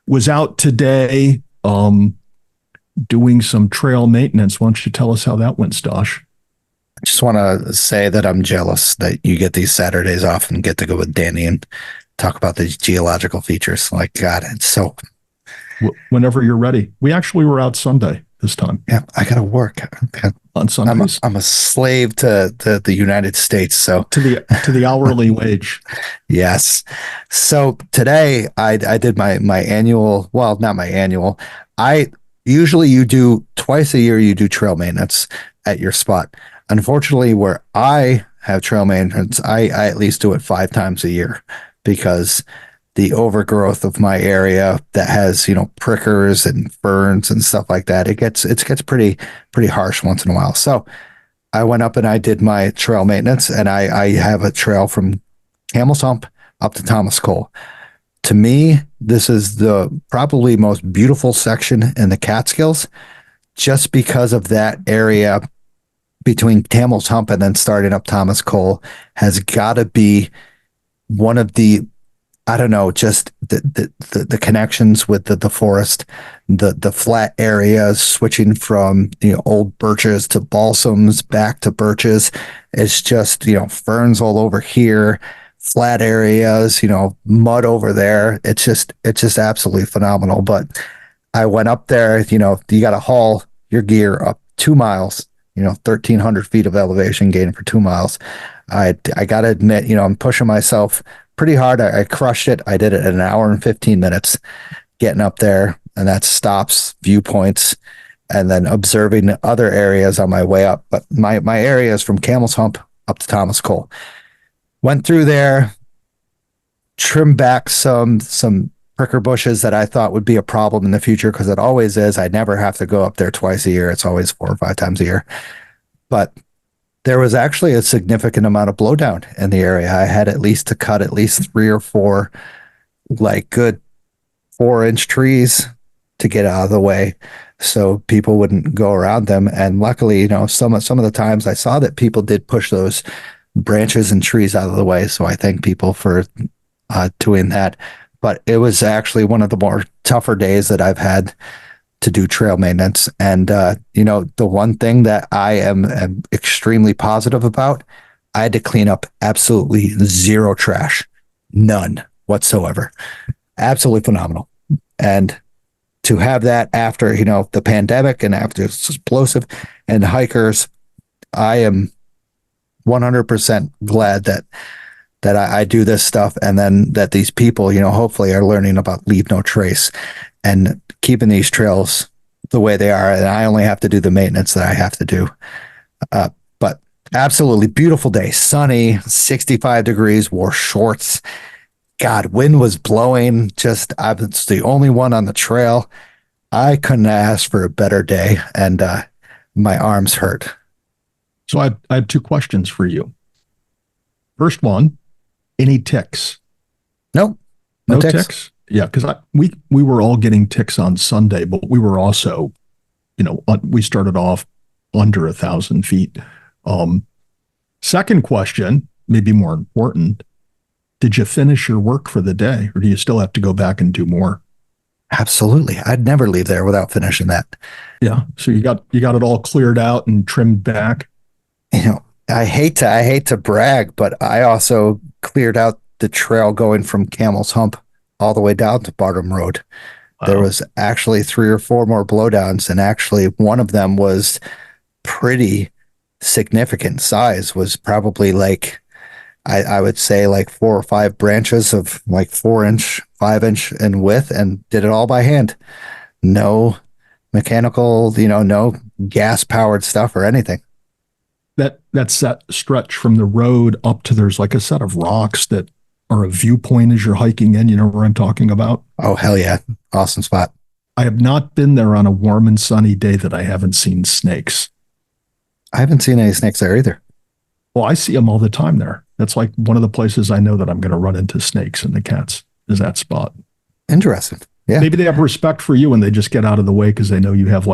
was out today doing some trail maintenance. Why don't you tell us how that went, Stosh? I just want to say that I'm jealous that you get these Saturdays off and get to go with Danny and talk about the geological features. Like, God, it's so... Whenever you're ready. We actually were out Sunday. this time. Yeah, I gotta work. On Sundays. I'm a slave to the United States. So to the hourly wage. Yes. So today I did my annual, well, not my annual. I usually you do twice a year, you do trail maintenance at your spot. Unfortunately, where I have trail maintenance, I at least do it 5 times a year because the overgrowth of my area that has, prickers and ferns and stuff like that, it gets pretty harsh once in a while. So I went up and I did my trail maintenance, and I have a trail from Camel's Hump up to Thomas Cole. To me, this is the probably most beautiful section in the Catskills, just because of that area between Camel's Hump and then starting up Thomas Cole has got to be one of the, I don't know, just the connections with the forest, the flat areas, switching from old birches to balsams back to birches. It's just ferns all over here, flat areas, mud over there. It's just absolutely phenomenal. But I went up there. You got to haul your gear up 2 miles. 1,300 feet of elevation gain for 2 miles. I got to admit, I'm pushing myself pretty hard. I crushed it. I did it in 1 hour and 15 minutes getting up there, and that stops, viewpoints, and then observing other areas on my way up. But my area is from Camel's Hump up to Thomas Cole. Went through there, trimmed back some pricker bushes that I thought would be a problem in the future, because it always is. I never have to go up there twice a year. It's always 4 or 5 times a year. But there was actually a significant amount of blowdown in the area. I had at least to cut at least 3 or 4 like good 4-inch trees to get out of the way so people wouldn't go around them. And luckily, some of the times I saw that people did push those branches and trees out of the way. So I thank people for doing that. But it was actually one of the more tougher days that I've had to do trail maintenance. And, the one thing that I am extremely positive about, I had to clean up absolutely 0 trash, none whatsoever. Absolutely phenomenal. And to have that after, the pandemic and after it's explosive and hikers, I am 100% glad that I do this stuff, and then that these people, hopefully are learning about leave no trace and keeping these trails the way they are. And I only have to do the maintenance that I have to do. But absolutely beautiful day, sunny, 65 degrees, wore shorts. God, wind was blowing. I was the only one on the trail. I couldn't ask for a better day, and my arms hurt. So I had 2 questions for you. First one, any ticks? Nope. No ticks? Yeah, because we were all getting ticks on Sunday, but we were also, we started off under 1,000 feet. Second question, maybe more important, did you finish your work for the day, or do you still have to go back and do more? Absolutely. I'd never leave there without finishing that. Yeah. So you got it all cleared out and trimmed back. I hate to brag, but I also cleared out the trail going from Camel's Hump all the way down to Barnum Road. Wow. There was actually 3 or 4 more blowdowns, and actually one of them was pretty significant size, was probably like, I would say like 4 or 5 branches of like 4-inch, 5-inch in width, and did it all by hand. No mechanical, no gas powered stuff or anything. That set stretch from the road up to, there's like a set of rocks that are a viewpoint as you're hiking in. You know where I'm talking about? Oh, hell yeah. Awesome spot. I have not been there on a warm and sunny day that I haven't seen snakes. I haven't seen any snakes there either. Well, I see them all the time there. That's like one of the places I know that I'm going to run into snakes in the cats, is that spot. Interesting. Yeah. Maybe they have respect for you and they just get out of the way because they know you have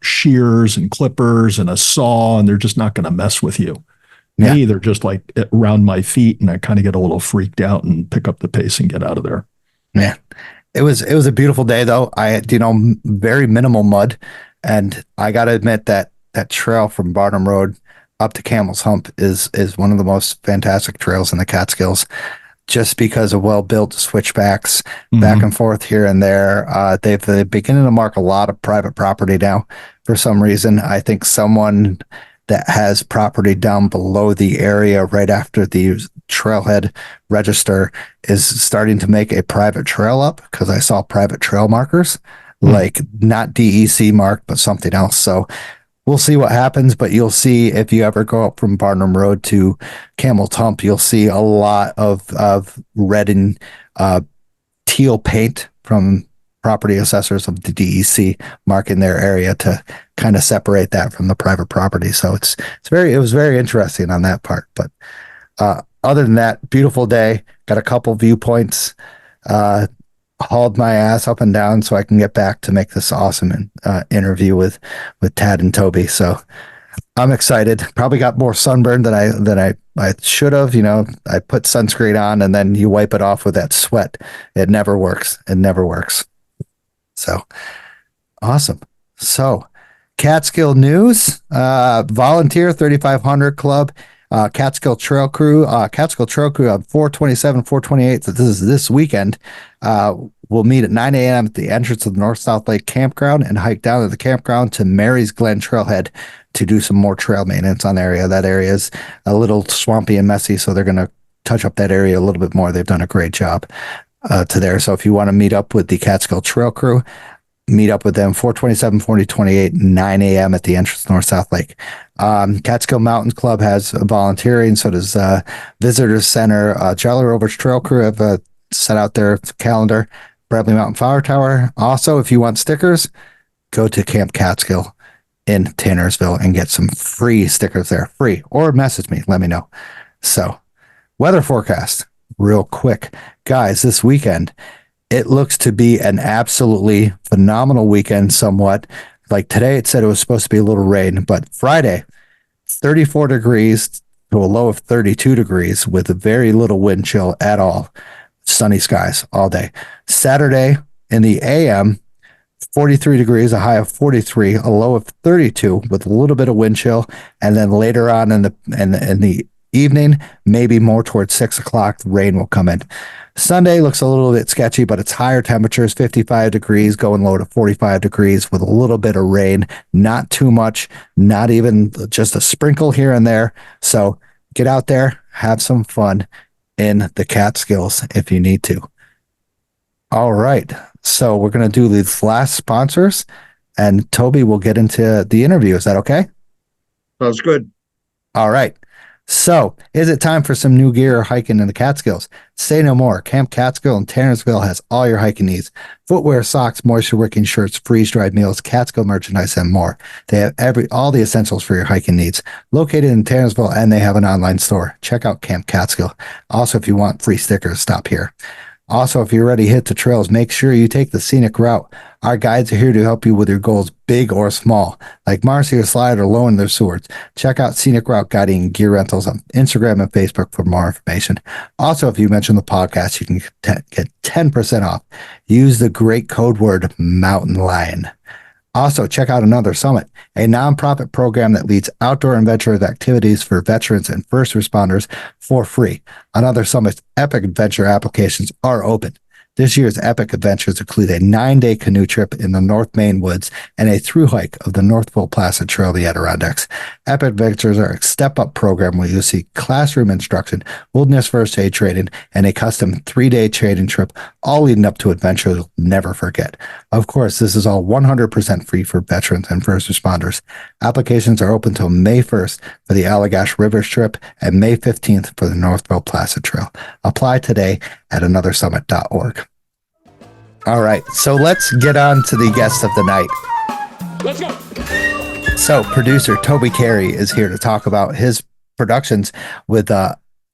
shears and clippers and a saw, and they're just not going to mess with you. Yeah. Me, they're just like around my feet, and I kind of get a little freaked out and pick up the pace and get out of there. Yeah. It was a beautiful day though. I very minimal mud, and I got to admit that trail from Barnum Road up to Camel's Hump is one of the most fantastic trails in the Catskills. just because of well-built switchbacks Mhm. back and forth here and there. They're beginning to mark a lot of private property now for some reason. I think someone that has property down below the area right after the trailhead register is starting to make a private trail up, because I saw private trail markers, like not DEC marked, but something else. So we'll see what happens, but you'll see if you ever go up from Barnum Road to Camel Tump, you'll see a lot of red and teal paint from property assessors of the DEC marking their area to kind of separate that from the private property. So it was very interesting on that part. But other than that, beautiful day. Got a couple viewpoints. Hauled my ass up and down so I can get back to make this awesome interview with Tad and Tobe. So I'm excited. Probably got more sunburn than I should have. You know, I put sunscreen on and then you wipe it off with that sweat. It never works. It never works. So awesome. So Catskill news, volunteer 3,500 club, Catskill Trail Crew on 427, 428. So this is this weekend. We'll meet at 9 a.m. at the entrance of the North South Lake Campground and hike down to the campground to Mary's Glen Trailhead to do some more trail maintenance on the area. That area is a little swampy and messy, so they're going to touch up that area a little bit more. They've done a great job to there. So if you want to meet up with the Catskill Trail Crew, meet up with them 427, 428, 9 a.m. at the entrance to North South Lake. Catskill Mountain Club has volunteering, so does Visitors Center. Jolly Rovers Trail Crew have set out their calendar. Bradley Mountain Fire Tower. Also, if you want stickers, go to Camp Catskill in Tannersville and get some free stickers there. Free. Or message me. Let me know. So, weather forecast real quick. Guys, this weekend, it looks to be an absolutely phenomenal weekend somewhat. Like today, it said it was supposed to be a little rain, but Friday, 34 degrees to a low of 32 degrees with very little wind chill at all. Sunny skies all day. Saturday in the AM, 43 degrees, a high of 43, a low of 32 with a little bit of wind chill. And then later on in the evening, maybe more towards 6 o'clock, the rain will come in. Sunday looks a little bit sketchy, but it's higher temperatures, 55 degrees, going low to 45 degrees with a little bit of rain, not too much, not even just a sprinkle here and there. So get out there, have some fun in the Catskills if you need to. All right. So we're going to do these last sponsors and Tobe will get into the interview. Is that okay? Sounds good. All right. So, is it time for some new gear hiking in the Catskills? Say no more. Camp Catskill in Tannersville has all your hiking needs. Footwear, socks, moisture-wicking shirts, freeze-dried meals, Catskill merchandise, and more. They have all the essentials for your hiking needs. Located in Tannersville, and they have an online store. Check out Camp Catskill. Also, if you want free stickers, stop here. Also, if you're ready to hit the trails, make sure you take the scenic route. Our guides are here to help you with your goals, big or small, like Marcy or Slide or Low in their Swords. Check out Scenic Route Guiding and Gear Rentals on Instagram and Facebook for more information. Also, if you mention the podcast, you can get 10% off. Use the great code word Mountain Lion. Also, check out Another Summit, a nonprofit program that leads outdoor adventure activities for veterans and first responders for free. Another Summit's Epic Adventure applications are open. This year's Epic Adventures include a 9-day canoe trip in the North Main woods and a through hike of the Northville Placid Trail of the Adirondacks. Epic Adventures are a step-up program where you'll see classroom instruction, wilderness first aid training, and a custom 3-day training trip, all leading up to adventures you'll never forget. Of course, this is all 100% free for veterans and first responders. Applications are open until May 1st for the Allagash Rivers trip and May 15th for the Northville Placid Trail. Apply today at anothersummit.org. All right, so let's get on to the guest of the night. Let's go. So producer Tobe Carey is here to talk about his productions with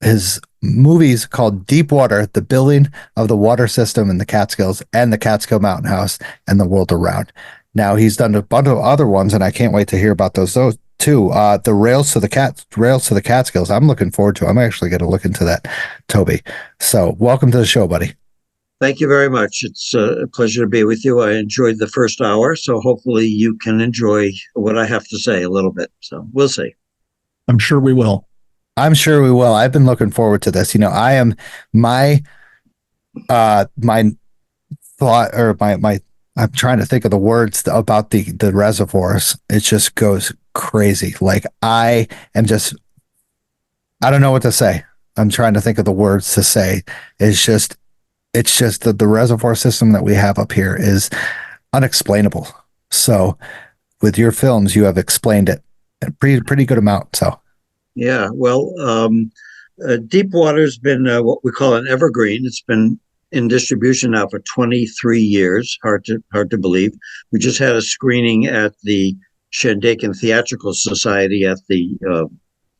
his movies called Deep Water, the building of the water system in the Catskills and the Catskill Mountain House and the world around. Now he's done a bunch of other ones, and I can't wait to hear about those too. The Rails to the Catskills. I'm looking forward to. I'm actually going to look into that, Tobe. So welcome to the show, buddy. Thank you very much. It's a pleasure to be with you. I enjoyed the first hour, so hopefully you can enjoy what I have to say a little bit. So we'll see. I'm sure we will. I'm sure we will. I've been looking forward to this. I am my my thought or my I'm trying to think of the words about the reservoirs. It just goes crazy. Like I am just I don't know what to say. I'm trying to think of the words to say. It's just that the reservoir system that we have up here is unexplainable. So with your films, you have explained it a pretty good amount. So Yeah, well, Deepwater's been what we call an evergreen. It's been in distribution now for 23 years. Hard to believe. We just had a screening at the Shandaken Theatrical Society at the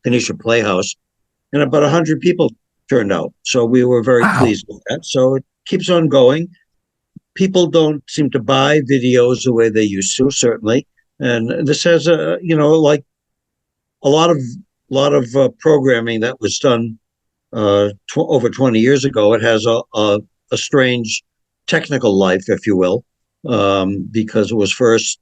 Phoenicia Playhouse, and about 100 people turned out. So we were very wow. pleased with that. So it keeps on going. People don't seem to buy videos the way they used to, certainly. And this has like a lot of programming that was done over 20 years ago. It has a strange technical life, if you will, because it was first.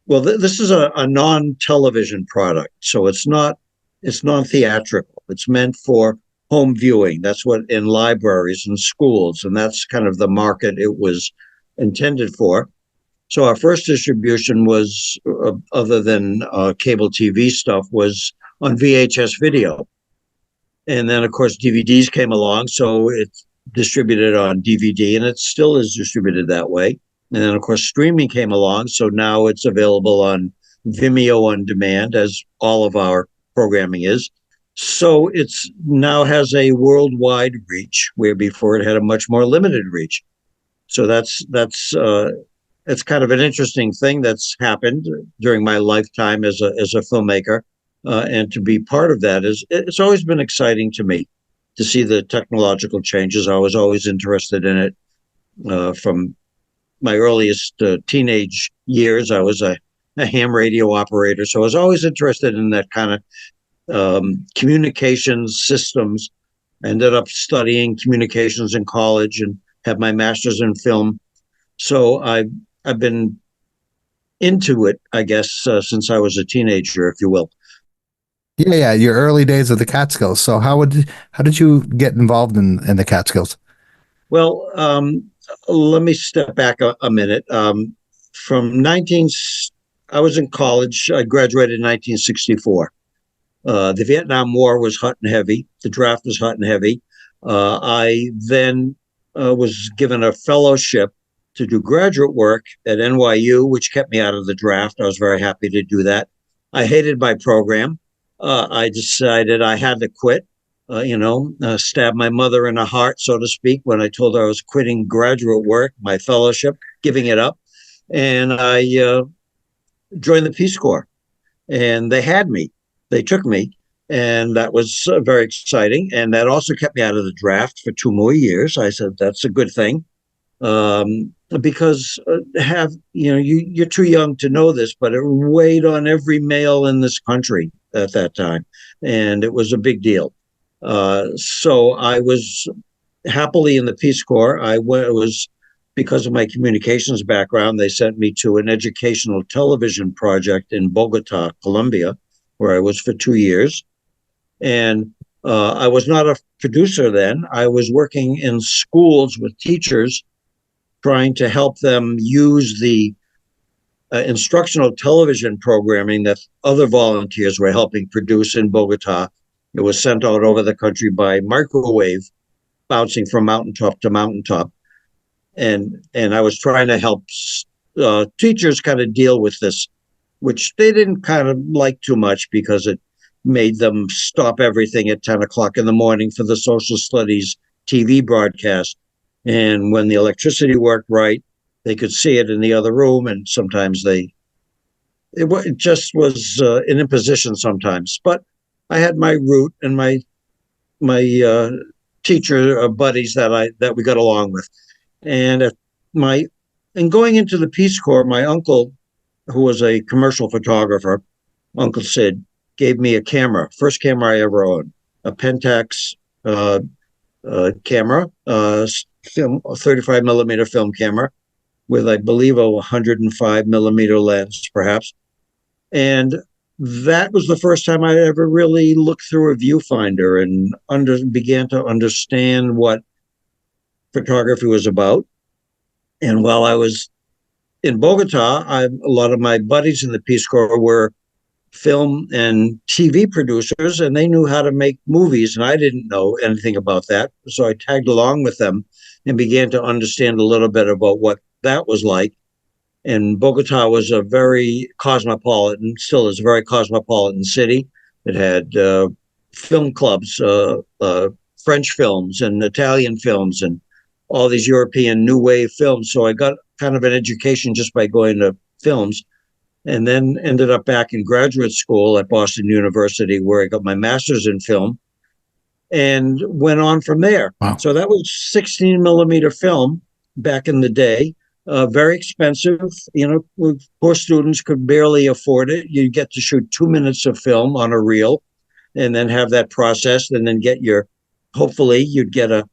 Well, this is a non-television product, so it's non-theatrical. It's meant for home viewing. That's what in libraries and schools, and that's kind of the market it was intended for. So our first distribution was, other than cable TV stuff, was on VHS video. And then, of course, DVDs came along, so it's distributed on DVD, and it still is distributed that way. And then, of course, streaming came along, so now it's available on Vimeo on demand, as all of our programming is. So it's now has a worldwide reach, where before it had a much more limited reach. So it's kind of an interesting thing that's happened during my lifetime as a filmmaker, and to be part of that it's always been exciting to me to see the technological changes. I was always interested in it from my earliest teenage years. I was a ham radio operator, so I was always interested in that kind of communications systems. I ended up studying communications in college and had my master's in film. So I've been into it, I guess, since I was a teenager, if you will. Yeah, your early days of the Catskills. So how did you get involved in the Catskills? Well, let me step back a minute. From 19, I was in college. I graduated in 1964. The Vietnam War was hot and heavy. The draft was hot and heavy. I then was given a fellowship to do graduate work at NYU, which kept me out of the draft. I was very happy to do that. I hated my program. I decided I had to quit, stab my mother in the heart, so to speak, when I told her I was quitting graduate work, my fellowship, giving it up. And I joined the Peace Corps, and they had me. They took me, and that was very exciting. And that also kept me out of the draft for 2 more years. I said, that's a good thing. Because you're too young to know this, but it weighed on every male in this country at that time, and it was a big deal. So I was happily in the Peace Corps. It was because of my communications background. They sent me to an educational television project in Bogota, Colombia, where I was for 2 years. And I was not a producer then. I was working in schools with teachers, trying to help them use the instructional television programming that other volunteers were helping produce in Bogota. It was sent out over the country by microwave, bouncing from mountaintop to mountaintop. And I was trying to help teachers kind of deal with this, which they didn't kind of like too much, because it made them stop everything at 10 o'clock in the morning for the social studies TV broadcast. And when the electricity worked right, they could see it in the other room. And sometimes it just was an imposition sometimes. But I had my route and my teacher buddies that we got along with. And going into the Peace Corps, my uncle, who was a commercial photographer, Uncle Sid, gave me a camera, first camera I ever owned, a Pentax camera, a 35 millimeter film camera with, I believe, a 105 millimeter lens, perhaps. And that was the first time I ever really looked through a viewfinder and began to understand what photography was about. And while I was in Bogota, a lot of my buddies in the Peace Corps were film and TV producers, and they knew how to make movies, and I didn't know anything about that. So I tagged along with them and began to understand a little bit about what that was like. And Bogota was a very cosmopolitan, still is a very cosmopolitan city. It had film clubs, French films and Italian films, and all these European new wave films. So I got kind of an education just by going to films, and then ended up back in graduate school at Boston University, where I got my master's in film and went on from there. Wow. So that was 16 millimeter film back in the day. Very expensive. Poor students could barely afford it. You get to shoot 2 minutes of film on a reel and then have that processed and then hopefully you'd get a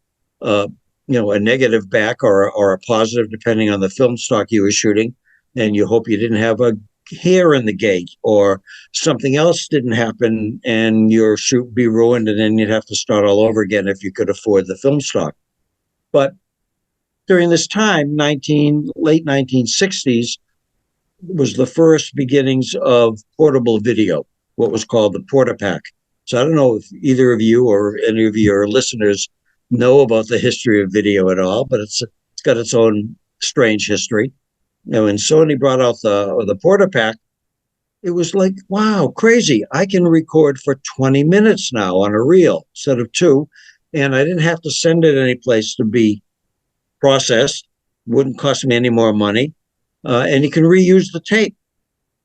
negative back or a positive, depending on the film stock you were shooting. And you hope you didn't have a hair in the gate or something else didn't happen and your shoot be ruined, and then you'd have to start all over again if you could afford the film stock. But during this time, late 1960s, was the first beginnings of portable video, what was called the Portapak. So I don't know if either of you or any of your listeners know about the history of video at all, but it's got its own strange history. When Sony brought out the Portapak, it was like, wow, crazy. I can record for 20 minutes now on a reel instead of 2, and I didn't have to send it any place to be processed. Wouldn't cost me any more money, and you can reuse the tape.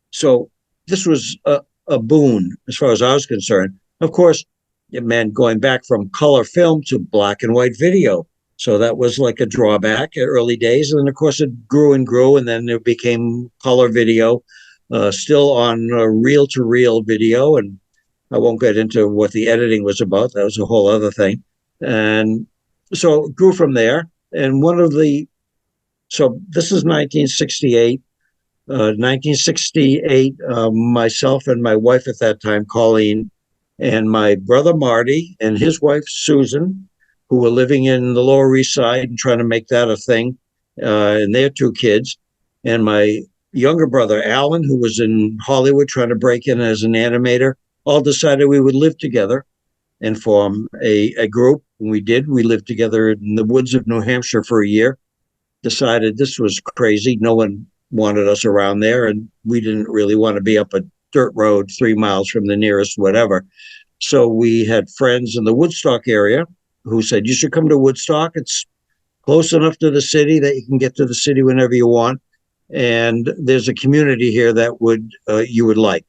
So this was a boon as far as I was concerned. Of course, it meant going back from color film to black and white video. So that was like a drawback at early days. And then, of course, it grew and grew, and then it became color video, still on reel-to-reel video. And I won't get into what the editing was about. That was a whole other thing. And so it grew from there. And so this is 1968. 1968, myself and my wife at that time, Colleen, and my brother Marty and his wife Susan, who were living in the Lower East Side and trying to make that a thing, and their 2 kids, and my younger brother Alan, who was in Hollywood trying to break in as an animator, all decided we would live together and form a group. And we did. We lived together in the woods of New Hampshire for a year. Decided this was crazy. No one wanted us around there, and we didn't really want to be up a dirt road 3 miles from the nearest whatever. So we had friends in the Woodstock area who said, you should come to Woodstock. It's close enough to the city that you can get to the city whenever you want. And there's a community here that you would like.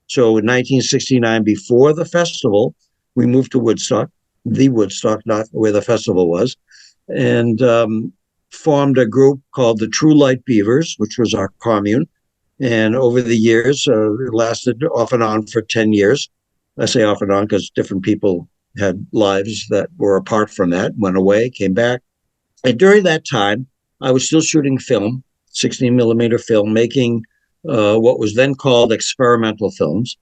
So in 1969, before the festival, we moved to Woodstock, not where the festival was, and formed a group called the True Light Beavers, which was our commune. And over the years, it lasted off and on for 10 years. I say off and on because different people had lives that were apart from that, went away, came back. And during that time, I was still shooting film, 16 millimeter film, making what was then called experimental films.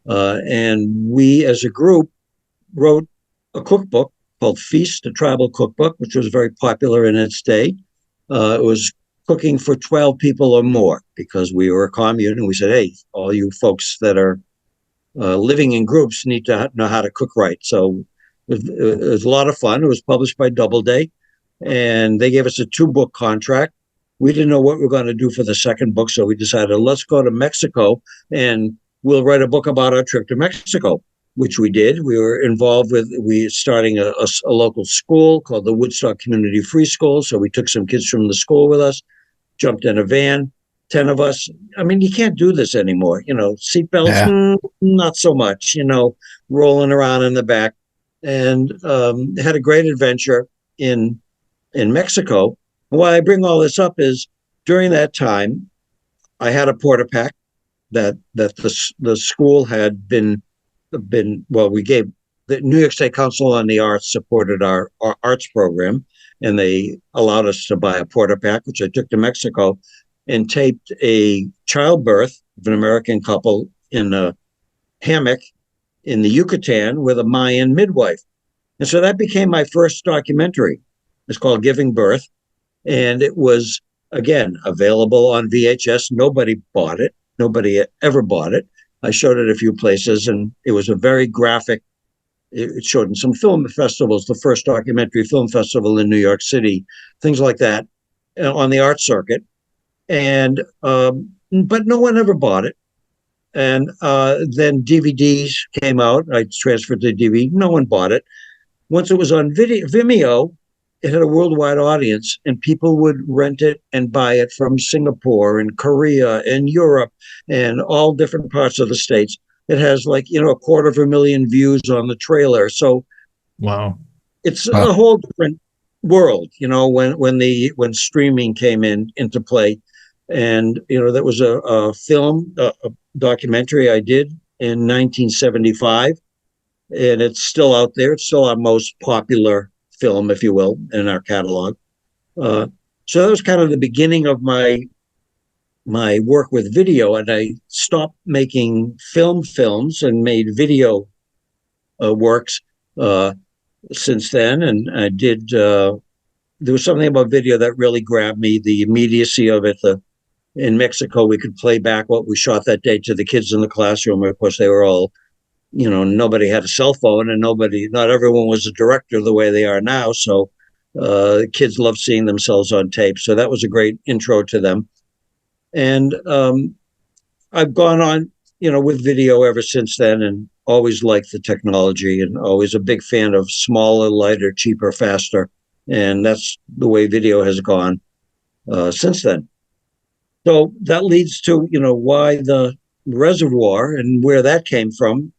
And we, as a group, wrote a cookbook called Feast, a tribal cookbook, which was very popular in its day. It was cooking for 12 people or more because we were a commune, and we said, hey, all you folks that are living in groups need to know how to cook right. So it was a lot of fun. It was published by Doubleday, and they gave us a 2-book contract. We didn't know what we were going to do for the second book, so we decided, let's go to Mexico, and we'll write a book about our trip to Mexico, which we did. We were involved with starting a local school called the Woodstock Community Free School. So we took some kids from the school with us, jumped in a van, 10 of us. I mean, you can't do this anymore. Seatbelts, not so much, rolling around in the back. And had a great adventure in Mexico. And why I bring all this up is during that time, I had a Portapak that the school had been, we gave the New York State Council on the Arts supported our arts program, and they allowed us to buy a Portapak, which I took to Mexico and taped a childbirth of an American couple in hammock in the Yucatan with a Mayan midwife. And so that became my first documentary. It's called Giving Birth. And it was, again, available on VHS. Nobody bought it. Nobody ever bought it. I showed it a few places, and it was a very graphic. It showed in some film festivals, the first documentary film festival in New York City, things like that, on the art circuit. And but no one ever bought it. And then DVDs came out. I transferred to DVD. No one bought it. Once it was on Vimeo, it had a worldwide audience, and people would rent it and buy it from Singapore and Korea and Europe and all different parts of the States. It has 250,000 views on the trailer. So Wow. it's a whole different world, when streaming came into play. And, that was a film, a documentary I did in 1975. And it's still out there. It's still our most popular film, if you will, in our catalog. So that was kind of the beginning of my work with video, and I stopped making films and made video works since then. And I did. There was something about video that really grabbed me: the immediacy of it. In Mexico, we could play back what we shot that day to the kids in the classroom. Of course, they were all, nobody had a cell phone, and not everyone was a director the way they are now. So kids loved seeing themselves on tape. So that was a great intro to them. And I've gone on, with video ever since then, and always liked the technology, and always a big fan of smaller, lighter, cheaper, faster. And that's the way video has gone since then. So that leads to, why the reservoir and where that came from.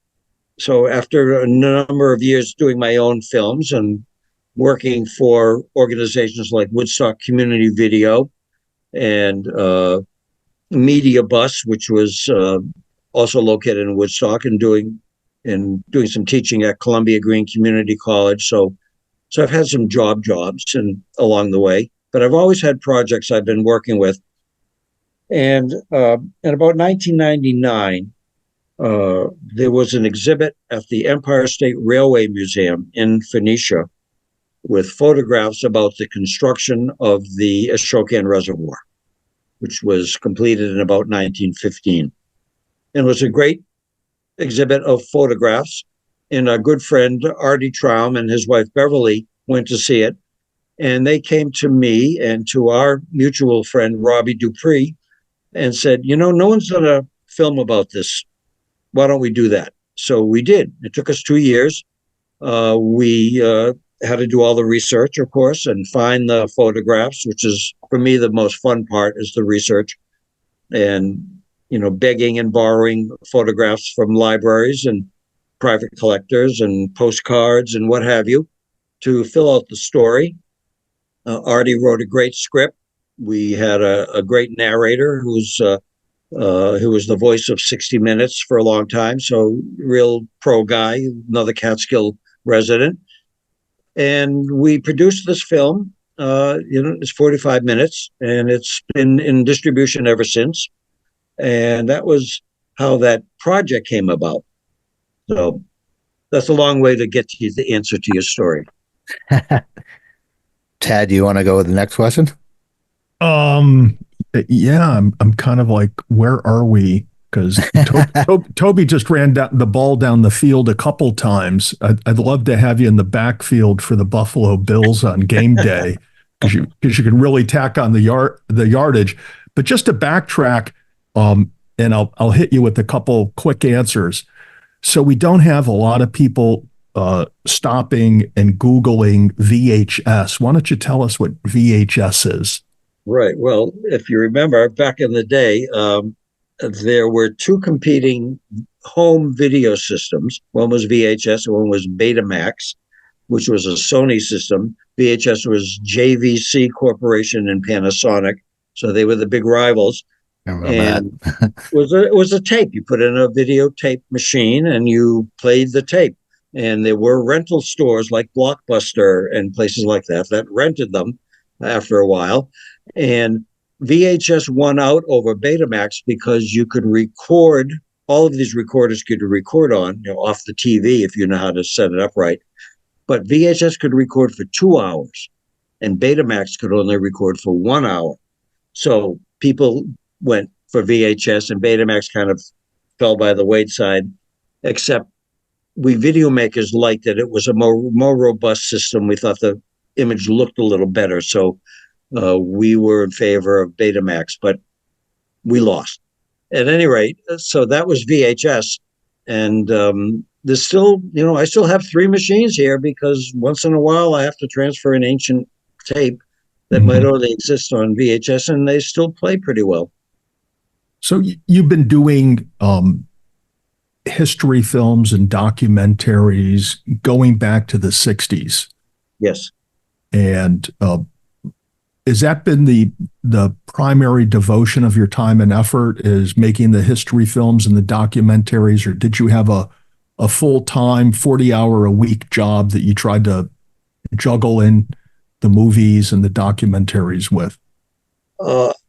So after a number of years doing my own films and working for organizations like Woodstock Community Video and Media Bus, which was also located in Woodstock, and doing some teaching at Columbia Green Community College. So I've had some jobs and along the way, but I've always had projects I've been working with. And in about 1999, there was an exhibit at the Empire State Railway Museum in Phoenicia with photographs about the construction of the Ashokan Reservoir, which was completed in about 1915. And it was a great exhibit of photographs. And our good friend Artie Traum and his wife Beverly went to see it. And they came to me and to our mutual friend Robbie Dupree and said, no one's done a film about this. Why don't we do that? So we did. It took us 2 years. We had to do all the research, of course, and find the photographs, which is, for me, the most fun part is the research. And, begging and borrowing photographs from libraries and private collectors and postcards and what have you to fill out the story. Artie wrote a great script. We had a great narrator who was the voice of 60 Minutes for a long time. So real pro guy, another Catskill resident. And we produced this film. It's 45 minutes, and it's been in distribution ever since. And that was how that project came about. So that's a long way to get to the answer to your story. Tad, do you want to go with the next question? Yeah, I'm kind of like, where are we? Because Toby just ran the ball down the field a couple times. I'd love to have you in the backfield for the Buffalo Bills on game day, because you can really tack on the yardage. But just to backtrack, and I'll hit you with a couple quick answers. So we don't have a lot of people stopping and Googling VHS. Why don't you tell us what VHS is? Right. Well, if you remember, back in the day, there were two competing home video systems. One was VHS, and one was Betamax, which was a Sony system. VHS was JVC Corporation and Panasonic, so they were the big rivals. And it was a tape. You put in a videotape machine and you played the tape. And there were rental stores like Blockbuster and places like that rented them after a while. And VHS won out over Betamax because you could record all of these recorders could record on, off the TV if you know how to set it up right. But VHS could record for 2 hours, and Betamax could only record for 1 hour. So people went for VHS, and Betamax kind of fell by the wayside, except we video makers liked that it was a more robust system. We thought the image looked a little better. So we were in favor of Betamax, but we lost. At any rate, so that was VHS. And there's still, I still have 3 machines here because once in a while I have to transfer an ancient tape that might already exist on VHS, and they still play pretty well. So you've been doing history films and documentaries going back to the 60s. Yes. And has that been the primary devotion of your time and effort, is making the history films and the documentaries, or did you have a full-time 40-hour-a-week job that you tried to juggle in the movies and the documentaries with?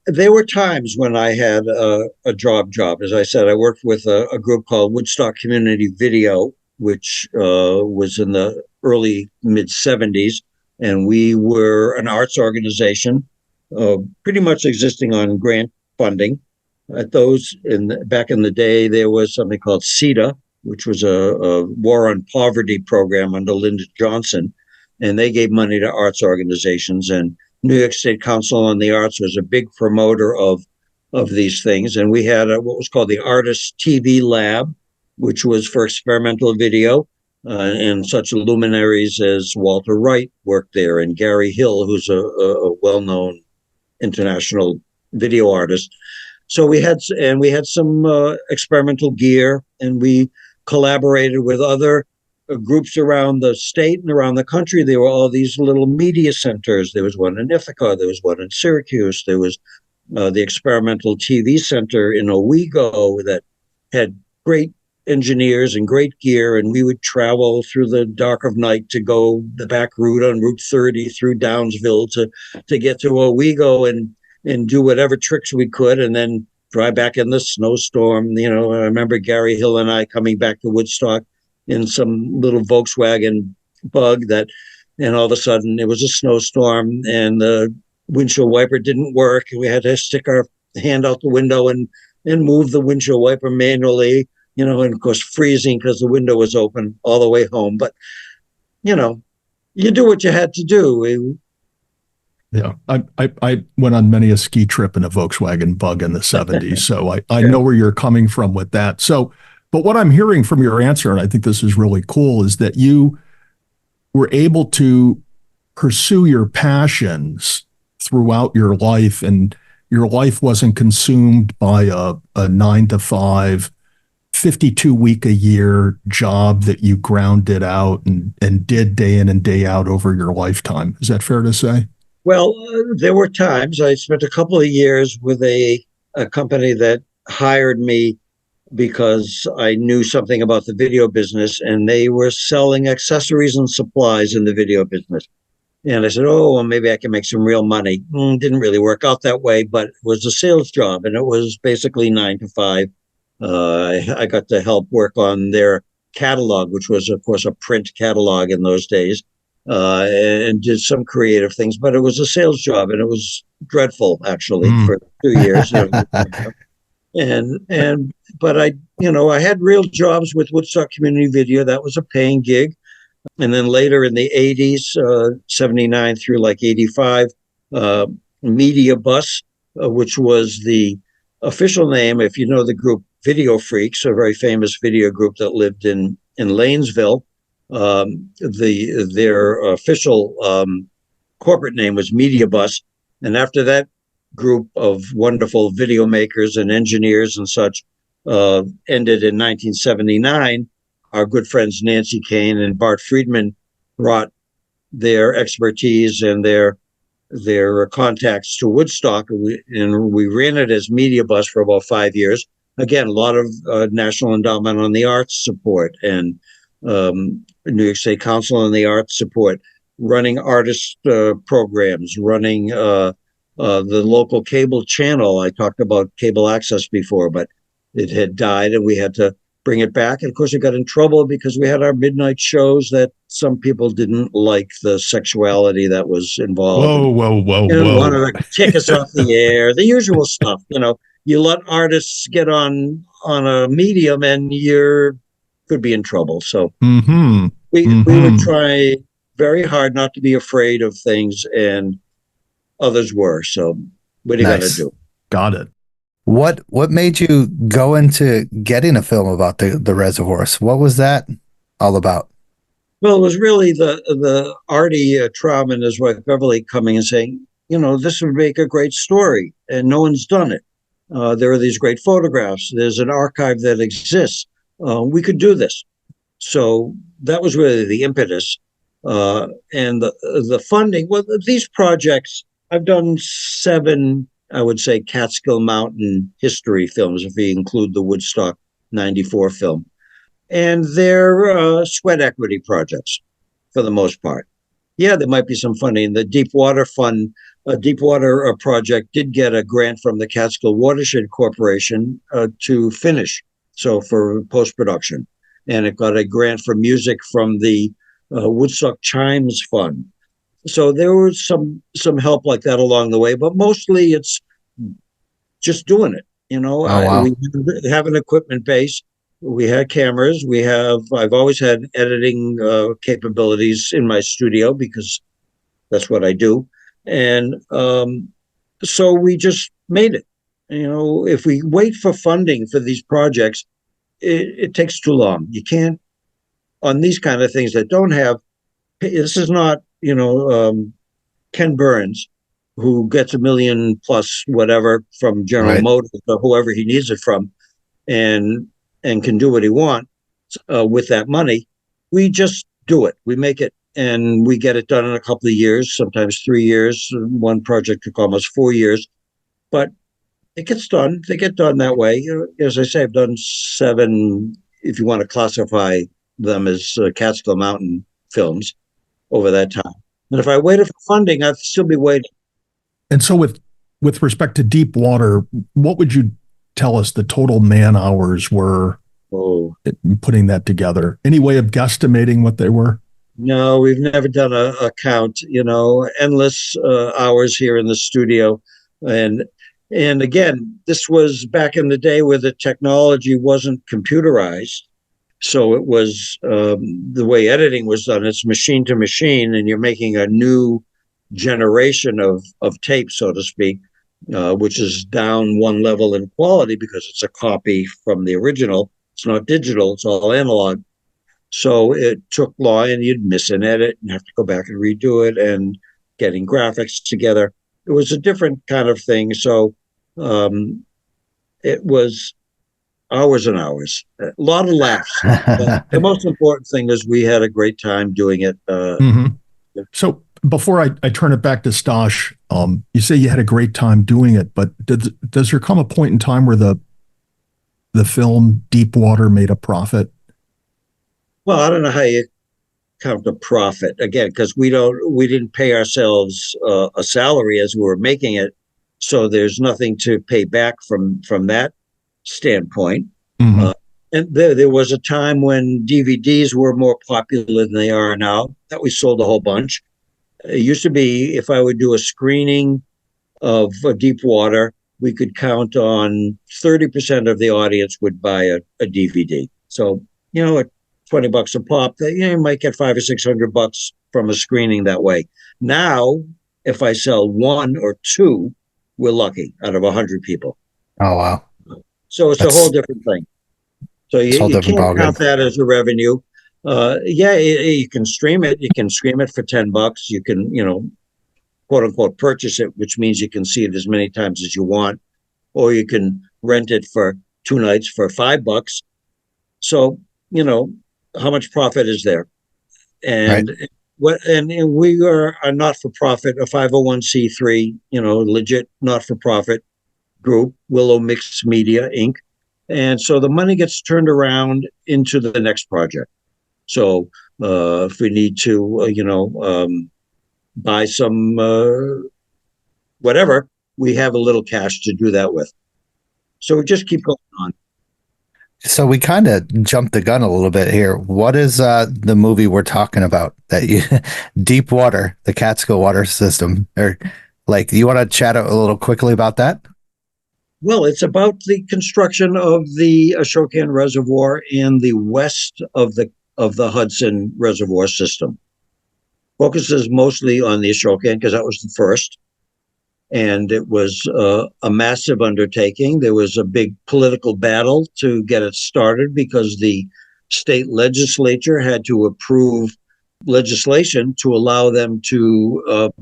There were times when I had a job. As I said, I worked with a group called Woodstock Community Video, which was in the early mid-'70s. And we were an arts organization, pretty much existing on grant funding. At those, back in the day, there was something called CETA, which was a war on poverty program under Lyndon Johnson. And they gave money to arts organizations. And New York State Council on the Arts was a big promoter of these things. And we had what was called the Artist TV Lab, which was for experimental video. And such luminaries as Walter Wright worked there, and Gary Hill, who's a well-known international video artist. So we had some experimental gear, and we collaborated with other groups around the state and around the country. There were all these little media centers. There was one in Ithaca. There was one in Syracuse. There was the Experimental TV Center in Owego that had great engineers and great gear, and we would travel through the dark of night to go the back route on Route 30 through Downsville to get to Owego and do whatever tricks we could, and then drive back in the snowstorm. I remember Gary Hill and I coming back to Woodstock in some little Volkswagen Bug and all of a sudden it was a snowstorm and the windshield wiper didn't work, and we had to stick our hand out the window and move the windshield wiper manually. And of course freezing because the window was open all the way home. But, you do what you had to do. Yeah, I went on many a ski trip in a Volkswagen Bug in the 70s, so I know where you're coming from with that. So, but what I'm hearing from your answer, and I think this is really cool, is that you were able to pursue your passions throughout your life, and your life wasn't consumed by a 9-to-5 52-week-a-year job that you grounded out and did day in and day out over your lifetime. Is that fair to say? Well, there were times. I spent a couple of years with a company that hired me because I knew something about the video business, and they were selling accessories and supplies in the video business. And I said, oh, well, maybe I can make some real money. Didn't really work out that way, but it was a sales job, and it was basically 9-to-5. I got to help work on their catalog, which was, of course, a print catalog in those days, and did some creative things. But it was a sales job, and it was dreadful, actually, for 2 years. But I had real jobs with Woodstock Community Video. That was a paying gig. And then later in the 80s, 79 through like 85, Media Bus, which was the official name, if you know the group Video Freaks, a very famous video group that lived in Lanesville. Their official corporate name was Media Bus. And after that group of wonderful video makers and engineers and such ended in 1979, our good friends Nancy Kane and Bart Friedman brought their expertise and their contacts to Woodstock, and we ran it as Media Bus for about 5 years. Again, a lot of National Endowment on the Arts support and New York State Council on the Arts support, running artist programs, running the local cable channel. I talked about cable access before, but It had died, and we had to bring it back. And of course, we got in trouble because we had our midnight shows that some people didn't like the sexuality that was involved. Whoa, whoa, whoa, And whoa. wanted to kick us off the air. The usual stuff, You let artists get on a medium, and you could be in trouble. So we would try very hard not to be afraid of things, and others were. So what are you going to do? Got it. What made you go into getting a film about the reservoirs? What was that all about? Well, it was really the Artie Traum and his wife Beverly coming and saying, this would make a great story, and no one's done it. There are these great photographs. There's an archive that exists. We could do this. So that was really the impetus. And the funding. Well, these projects, I've done 7, I would say, Catskill Mountain history films, if we include the Woodstock '94 film. And they're sweat equity projects for the most part. Yeah, there might be some funding. The Deepwater project did get a grant from the Catskill Watershed Corporation to finish, so for post-production. And it got a grant for music from the Woodstock Chimes Fund. So there was some help like that along the way, but mostly it's just doing it. Wow. We have an equipment base. We had cameras. I've always had editing capabilities in my studio because that's what I do. And so we just made it. If we wait for funding for these projects, it takes too long. You can't, on these kind of things that don't have, this is not, Ken Burns, who gets $1 million plus whatever from General Motors or whoever he needs it from, and can do what he wants with that money. We just do it. We make it, and we get it done in a couple of years, sometimes 3 years. One project took almost 4 years, but it gets done. They get done that way. As I say, I've done 7, if you want to classify them as Catskill Mountain films over that time. And if I waited for funding, I'd still be waiting. And so with respect to Deepwater, what would you tell us the total man hours were putting that together? Any way of guesstimating what they were? No, we've never done a count, endless hours here in the studio. And again, this was back in the day where the technology wasn't computerized. So it was the way editing was done. It's machine to machine, and you're making a new generation of tape, so to speak, which is down one level in quality because it's a copy from the original. It's not digital, it's all analog. So it took long, and you'd miss an edit and have to go back and redo it, and getting graphics together. It was a different kind of thing. So it was hours and hours, a lot of laughs. But the most important thing is we had a great time doing it. So before I turn it back to Stosh, you say you had a great time doing it, but does there come a point in time where the film Deepwater made a profit? Well, I don't know how you count the profit again, because we didn't pay ourselves a salary as we were making it, so there's nothing to pay back from that standpoint. And there was a time when DVDs were more popular than they are now, that we sold a whole bunch. It used to be, if I would do a screening of Deepwater, we could count on 30% of the audience would buy a DVD. So, at $20 a pop, you might get $500 or $600 from a screening that way. Now, if I sell 1 or 2, we're lucky out of 100 people. Oh, wow. So it's a whole different thing. So you can't count that as a revenue. You can stream it. You can stream it for $10. You can, quote unquote, purchase it, which means you can see it as many times as you want, or you can rent it for 2 nights for $5. So, how much profit is there? And and we are a not-for-profit, a 501c3, legit not-for-profit group, Willow Mixed Media Inc. And so the money gets turned around into the next project. So if we need to, buy some whatever, we have a little cash to do that with. So we just keep going on. So we kind of jumped the gun a little bit here. What is the movie we're talking about? That you Deep Water, the Catskill water system, or like you want to chat a little quickly about that? Well, it's about the construction of the Ashokan Reservoir in the west of the Hudson Reservoir system. Focuses mostly on the Ashokan because that was the first, and it was a massive undertaking. There was a big political battle to get it started because the state legislature had to approve legislation to allow them to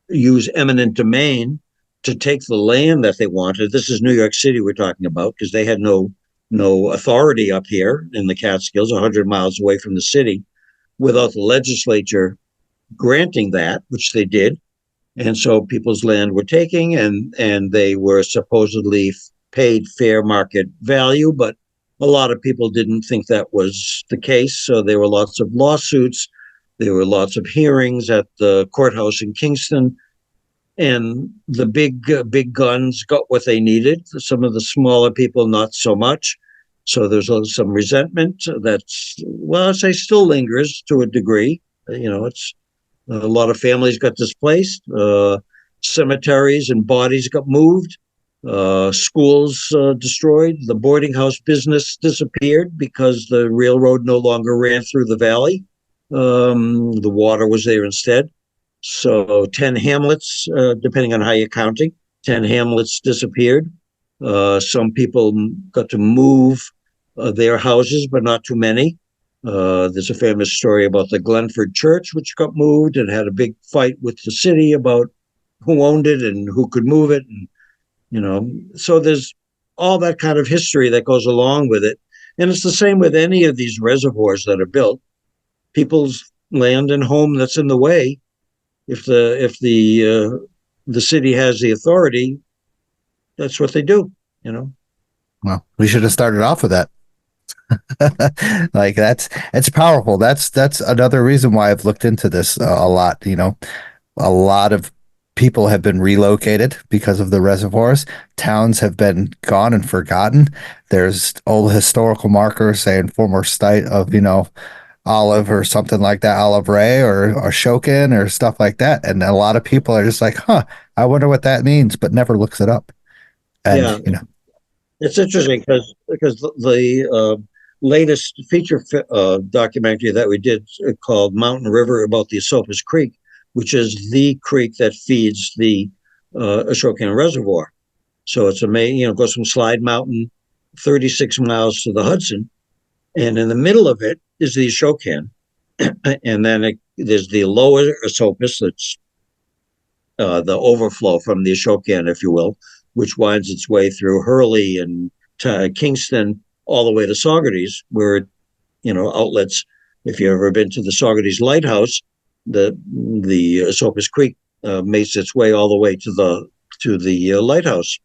use eminent domain to take the land that they wanted. This is New York City we're talking about because they had no authority up here in the Catskills, 100 miles away from the city, without the legislature granting that, which they did. And so people's land were taking, and they were supposedly paid fair market value, but a lot of people didn't think that was the case. So there were lots of lawsuits. There were lots of hearings at the courthouse in Kingston, and the big guns got what they needed. Some of the smaller people, not so much. So there's some resentment that's, well, I'd say still lingers to a degree. It's a lot of families got displaced. Cemeteries and bodies got moved. Schools destroyed. The boarding house business disappeared because the railroad no longer ran through the valley. The water was there instead. So 10 hamlets, depending on how you're counting, 10 hamlets disappeared. Some people got to move their houses, but not too many. There's a famous story about the Glenford Church, which got moved and had a big fight with the city about who owned it and who could move it. And, so there's all that kind of history that goes along with it. And it's the same with any of these reservoirs that are built. People's land and home that's in the way, if the city has the authority, that's what they do. Well, we should have started off with that. Like it's powerful. That's another reason why I've looked into this a lot. A lot of people have been relocated because of the reservoirs. Towns have been gone and forgotten. There's old historical markers saying former site of Olive or something like that, Olive Ray or Shokin or stuff like that. And a lot of people are just like, I wonder what that means, but never looks it up. And, Yeah. It's interesting because the latest feature documentary that we did called Mountain River about the Esopus Creek, which is the creek that feeds the Ashokan Reservoir. So it's amazing, goes from Slide Mountain 36 miles to the Hudson. And in the middle of it is the Ashokan. And then there's the lower Esopus, that's the overflow from the Ashokan, if you will, which winds its way through Hurley and Kingston all the way to Saugerties, where outlets. If you've ever been to the Saugerties Lighthouse, the Esopus Creek makes its way all the way to the lighthouse.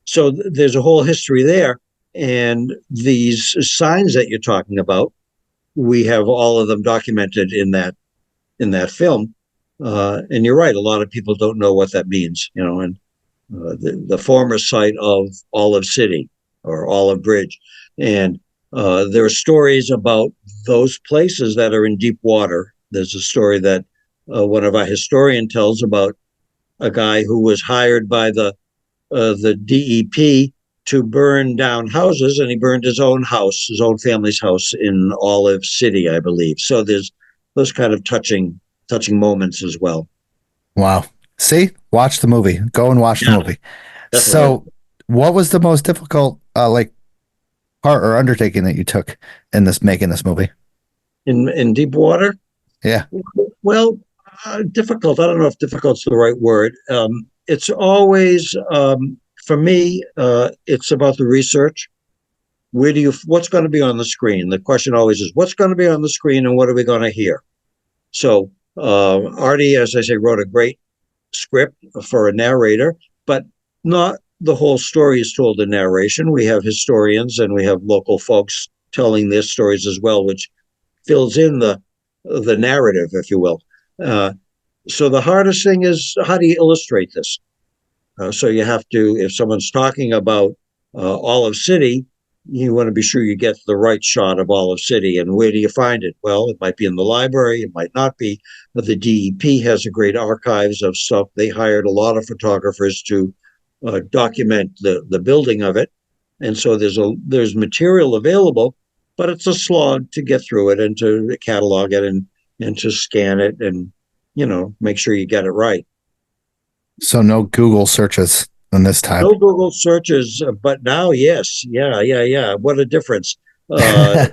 So there's a whole history there, and these signs that you're talking about, we have all of them documented in that film. And you're right, a lot of people don't know what that means, and the former site of Olive City or Olive Bridge. And there are stories about those places that are in deep water. There's a story that one of our historians tells about a guy who was hired by the DEP to burn down houses, and he burned his own house, his own family's house in Olive City, I believe. So there's those kind of touching moments as well. Wow. See, watch the movie. Go and watch the movie. Definitely. So what was the most difficult part or undertaking that you took in making this movie? In deep water? Yeah. Well, difficult. I don't know if difficult's the right word. It's always, for me, it's about the research. What's going to be on the screen? The question always is, what's going to be on the screen and what are we going to hear? So Artie, as I say, wrote a great script for a narrator, but not the whole story is told in narration. We have historians and we have local folks telling their stories as well, which fills in the narrative, if you will. So the hardest thing is, how do you illustrate this? So you have to, if someone's talking about Olive City, you want to be sure you get the right shot of Olive City. And where do you find it? Well, it might be in the library, it might not be, but the DEP has a great archives of stuff. They hired a lot of photographers to document the building of it, and so there's material available, but it's a slog to get through it and to catalog it and to scan it and make sure you get it right. So no Google searches in this time. No Google searches, but now, yes, yeah. What a difference! Uh,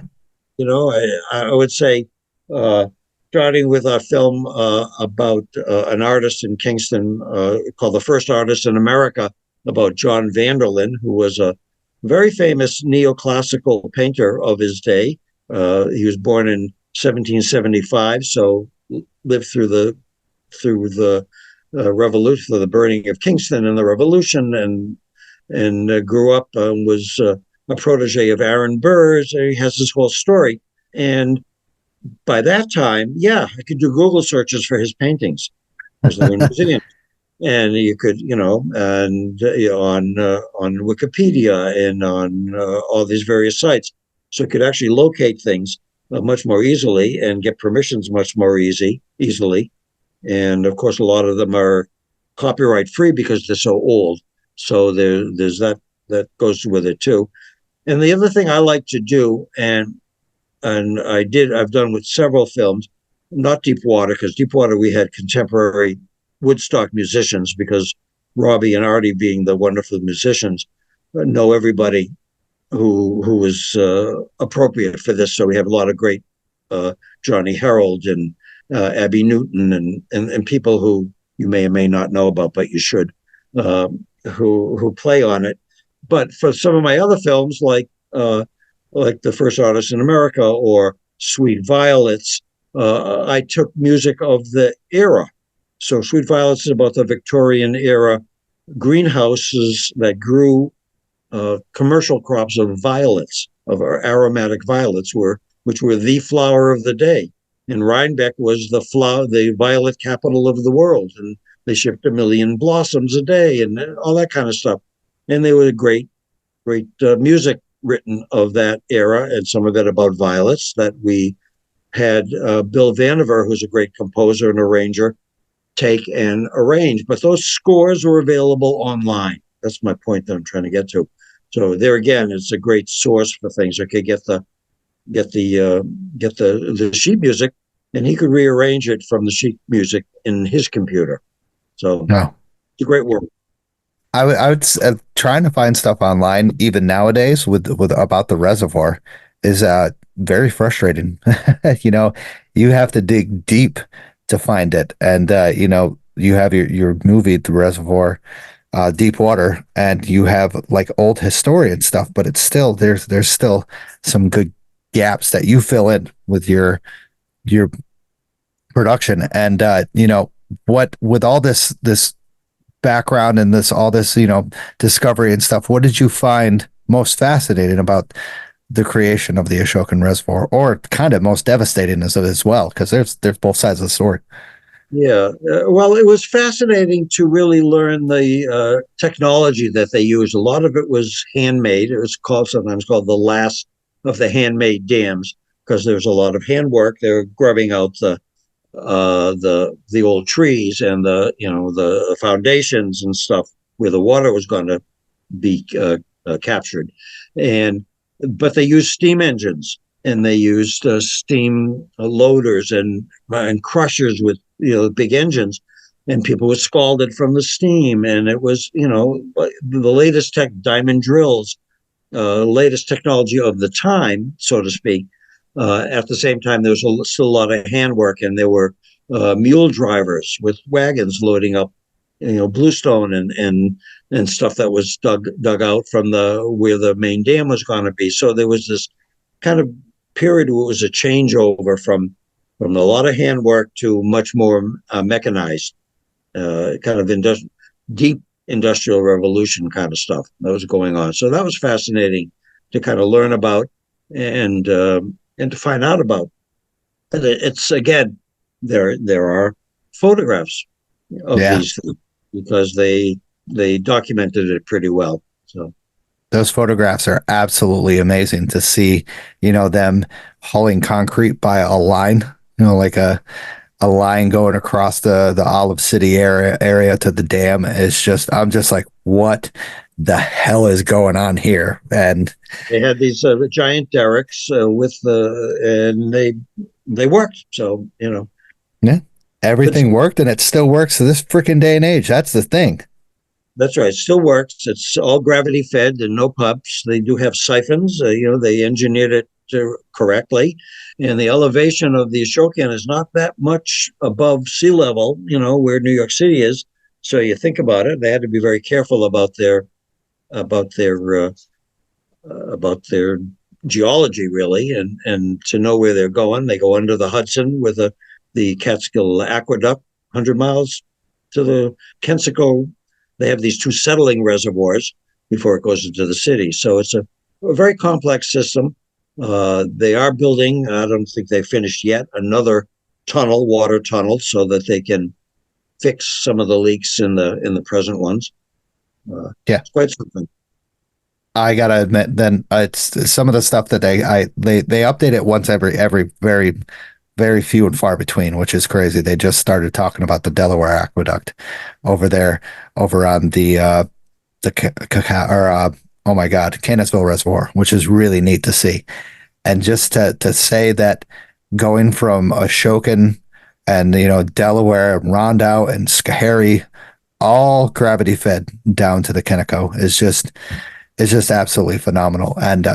I would say, starting with a film about an artist in Kingston called The First Artist in America, about John Vanderlyn, who was a very famous neoclassical painter of his day. He was born in 1775, so lived through the revolution, the burning of Kingston and the revolution, and grew up, was a protege of Aaron Burr's. He has this whole story. And by that time, yeah, I could do Google searches for his paintings because they were in museums. And you could, on Wikipedia and on all these various sites. So you could actually locate things much more easily and get permissions much more easily. And of course, a lot of them are copyright free because they're so old. So there's that goes with it too. And the other thing I like to do, and I've done with several films, not Deepwater, because Deepwater we had contemporary Woodstock musicians, because Robbie and Artie, being the wonderful musicians, know everybody who is appropriate for this. So we have a lot of great Johnny Harold and Abby Newton and people who you may or may not know about, but you should, who play on it. But for some of my other films, like The First Artist in America or Sweet Violets, I took music of the era. So Sweet Violets is about the Victorian era greenhouses that grew commercial crops of violets, of our aromatic violets, which were the flower of the day. And Rhinebeck was the violet capital of the world, and they shipped 1 million blossoms a day and all that kind of stuff. And they were great music written of that era, and some of it about violets that we had Bill Vanaver, who's a great composer and arranger, take and arrange. But those scores were available online. That's my point that I'm trying to get to. So there again, it's a great source for things. Okay, get the sheet music, and he could rearrange it from the sheet music in his computer. So it's a great work. I would trying to find stuff online even nowadays with about the reservoir is very frustrating. You have to dig deep to find it, and you have your movie The Reservoir, Deepwater, and you have like old historian stuff, but it's still there's still some good gaps that you fill in with your production. And what with all this background and all this discovery and stuff, what did you find most fascinating about the creation of the Ashokan Reservoir, or kind of most devastating as well, because there's both sides of the story? Yeah, well, it was fascinating to really learn the technology that they used. A lot of it was handmade. It was sometimes called the last of the handmade dams, because there's a lot of handwork. They're grubbing out the old trees and the foundations and stuff where the water was going to be captured, but they used steam engines, and they used steam loaders and crushers with big engines, and people were scalded from the steam. And it was the latest diamond drills, latest technology of the time, so to speak. At the same time, there was still a lot of handwork, and there were mule drivers with wagons loading up, bluestone and stuff that was dug out from where the main dam was going to be. So there was this kind of period where it was a changeover from a lot of handwork to much more mechanized, kind of deep industrial revolution kind of stuff that was going on. So that was fascinating to kind of learn about and to find out about. It's again, there are photographs of these things, because they documented it pretty well. So Those photographs are absolutely amazing to see, them hauling concrete by a line, like a line going across the Olive City area to the dam. Is just, I'm just like, what the hell is going on here? And they had these giant derricks and they worked. So yeah, everything worked, and it still works to this freaking day and age. That's the thing. That's right. It still works. It's all gravity fed and no pumps. They do have siphons. They engineered it correctly, and the elevation of the Ashokan is not that much above sea level. Where New York City is. So you think about it. They had to be very careful about their geology, really, and to know where they're going. They go under the Hudson with the Catskill Aqueduct, 100 miles to the Kensico. They have these two settling reservoirs before it goes into the city. So it's a very complex system. They are building, I don't think they finished yet, another water tunnel, so that they can fix some of the leaks in the present ones. Yeah, it's quite something. I gotta admit, then it's some of the stuff that they update it once every very, very few and far between, which is crazy. They just started talking about the Delaware Aqueduct over on the oh my God, Canisville Reservoir, which is really neat to see. And just to say that going from Ashokan and Delaware, Rondout, and Schoharie, all gravity fed down to the Kenneco is just absolutely phenomenal. And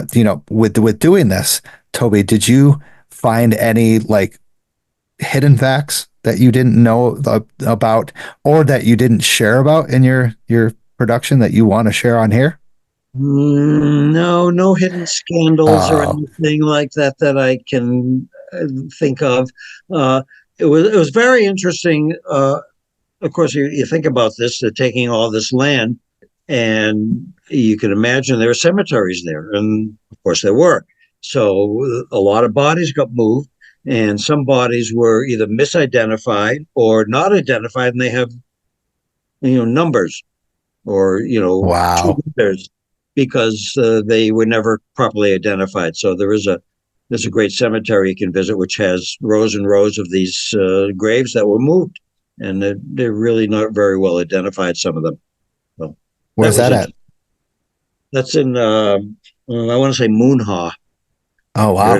with doing this, Toby, did you find any like hidden facts that you didn't know about, or that you didn't share about in your production that you want to share on here? No hidden scandals or anything like that I can think of. It was very interesting. Of course, you think about this, they're taking all this land, and you can imagine there are cemeteries there, and of course there were. So a lot of bodies got moved, and some bodies were either misidentified or not identified, and they have numbers or wow, letters, because they were never properly identified. So there's a great cemetery you can visit, which has rows and rows of these graves that were moved, and they're really not very well identified, some of them. So where's that at? That's in I want to say Moonhaw. Oh wow,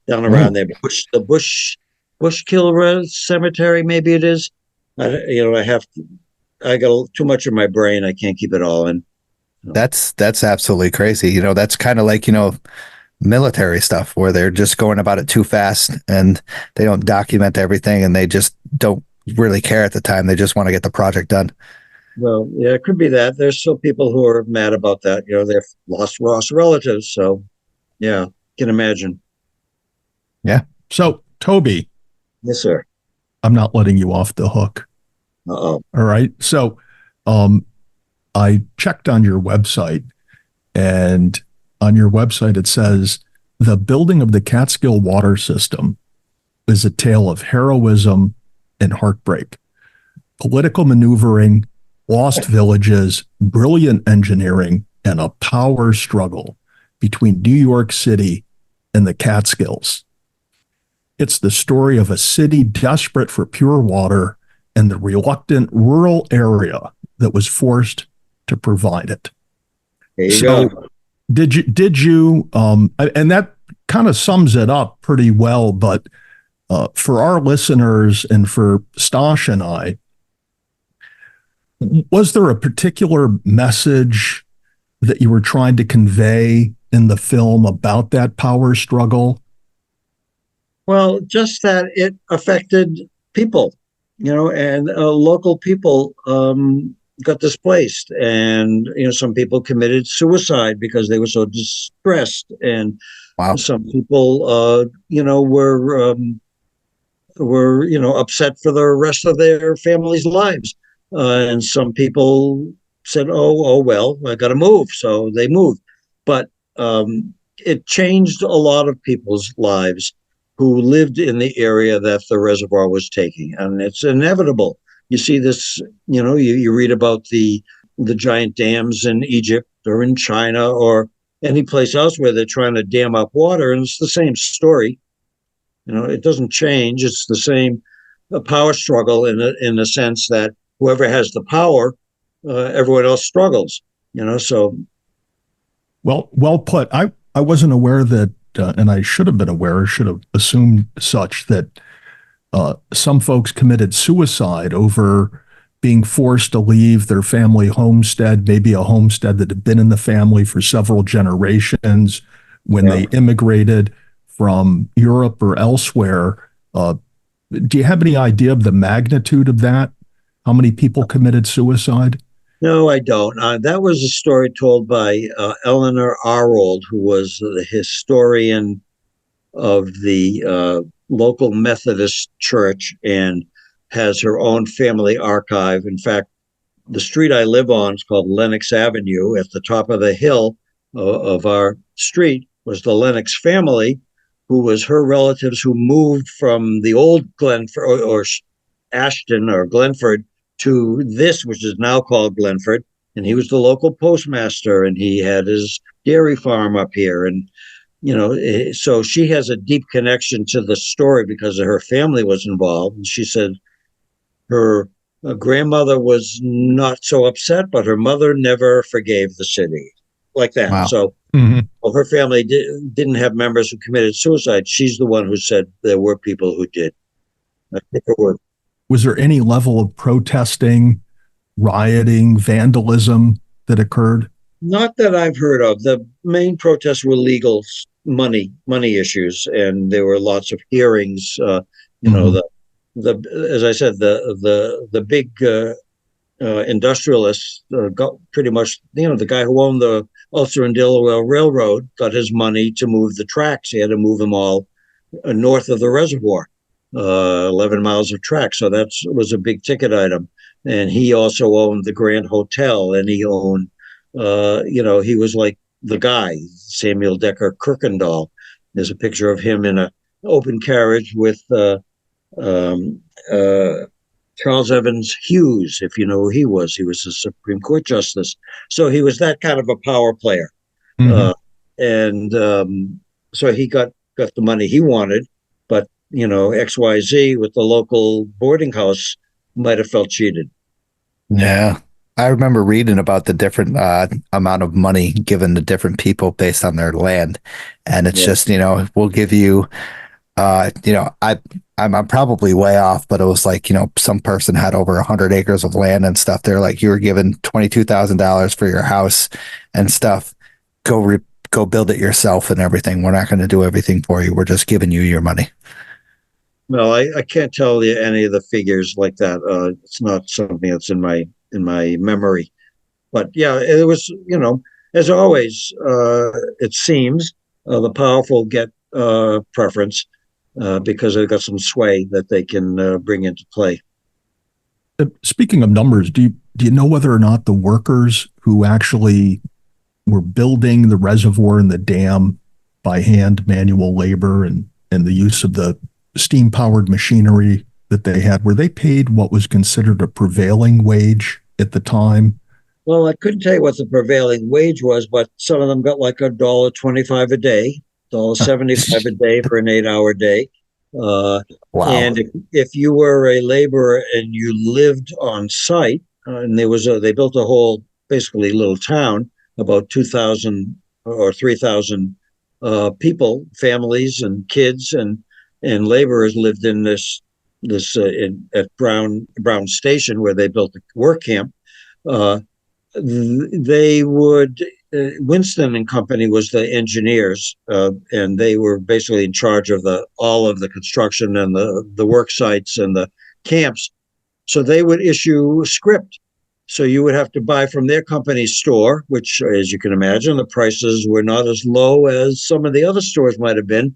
down around there. The Bushkill Cemetery, maybe it is. I got too much in my brain. I can't keep it all in. That's absolutely crazy. That's kind of like, military stuff where they're just going about it too fast and they don't document everything, and they just don't really care at the time. They just want to get the project done. Well, yeah, it could be that. There's still people who are mad about that. They've lost relatives. So, yeah, can imagine. Yeah. So, Toby. Yes, sir. I'm not letting you off the hook. Uh-oh. All right. So, I checked on your website, and on your website it says the building of the Catskill water system is a tale of heroism and heartbreak, political maneuvering, lost villages, brilliant engineering, and a power struggle between New York City and the Catskills. It's the story of a city desperate for pure water and the reluctant rural area that was forced to provide it. There you go. Did you and that kind of sums it up pretty well, but for our listeners and for Stosh and I, was there a particular message that you were trying to convey in the film about that power struggle? Well, just that it affected people, and local people got displaced, and some people committed suicide because they were so distressed, and wow, some people were upset for the rest of their families' lives, and some people said, oh well, I got to move, so they moved. But it changed a lot of people's lives who lived in the area that the reservoir was taking, and it's inevitable. You see this, you read about the giant dams in Egypt or in China or any place else where they're trying to dam up water, and it's the same story. It doesn't change. It's the same power struggle in the sense that whoever has the power, everyone else struggles. So Well put. I wasn't aware that, and I should have been aware, should have assumed such, that some folks committed suicide over being forced to leave their family homestead, maybe a homestead that had been in the family for several generations when they immigrated from Europe or elsewhere. Do you have any idea of the magnitude of that? How many people committed suicide? No, I don't. That was a story told by Eleanor Arold, who was the historian of the local Methodist church and has her own family archive. In fact, the street I live on is called Lenox Avenue. At the top of the hill of our street was the Lenox family, who was her relatives who moved from the old Glenford or Ashton or Glenford to this, which is now called Glenford. And he was the local postmaster, and he had his dairy farm up here. And, so she has a deep connection to the story because her family was involved. And she said her grandmother was not so upset, but her mother never forgave the city like that. Wow. So well, her family didn't have members who committed suicide. She's the one who said there were people who did. I think it was. Was there any level of protesting, rioting, vandalism that occurred? Not that I've heard of. The main protests were legal money issues, and there were lots of hearings. The as I said, the big industrialists got pretty much. The guy who owned the Ulster and Delaware Railroad got his money to move the tracks. He had to move them all north of the reservoir, 11 miles of track. So that was a big ticket item. And he also owned the Grand Hotel, and he owned, he was like the guy, Samuel Decker Kirkendall. There's a picture of him in an open carriage with Charles Evans Hughes, if you know who he was. He was a Supreme Court justice. So he was that kind of a power player. And so he got the money he wanted, but, XYZ with the local boarding house might have felt cheated. Yeah. I remember reading about the different amount of money given to different people based on their land. And it's just, we'll give you, I'm probably way off, but it was like, some person had over 100 acres of land and stuff. They're like, you were given $22,000 for your house and stuff. Go build it yourself and everything. We're not going to do everything for you. We're just giving you your money. Well, I can't tell you any of the figures like that. It's not something that's in my memory. But yeah, it was, as always, it seems the powerful get preference because they've got some sway that they can bring into play. Speaking of numbers, do you know whether or not the workers who actually were building the reservoir and the dam by hand, manual labor, and the use of the steam-powered machinery that they had, were they paid what was considered a prevailing wage at the time? Well, I couldn't tell you what the prevailing wage was, but some of them got like $1.25 a day, $1.75 a day for an 8-hour day. Wow. And if you were a laborer and you lived on site, and they built a whole basically little town, about 2,000 or 3,000 people, families and kids and laborers lived in this at Brown Station where they built the work camp. They would Winston and Company was the engineers, and they were basically in charge of all of the construction and the work sites and the camps. So they would issue a script. So you would have to buy from their company's store, which, as you can imagine, the prices were not as low as some of the other stores might have been.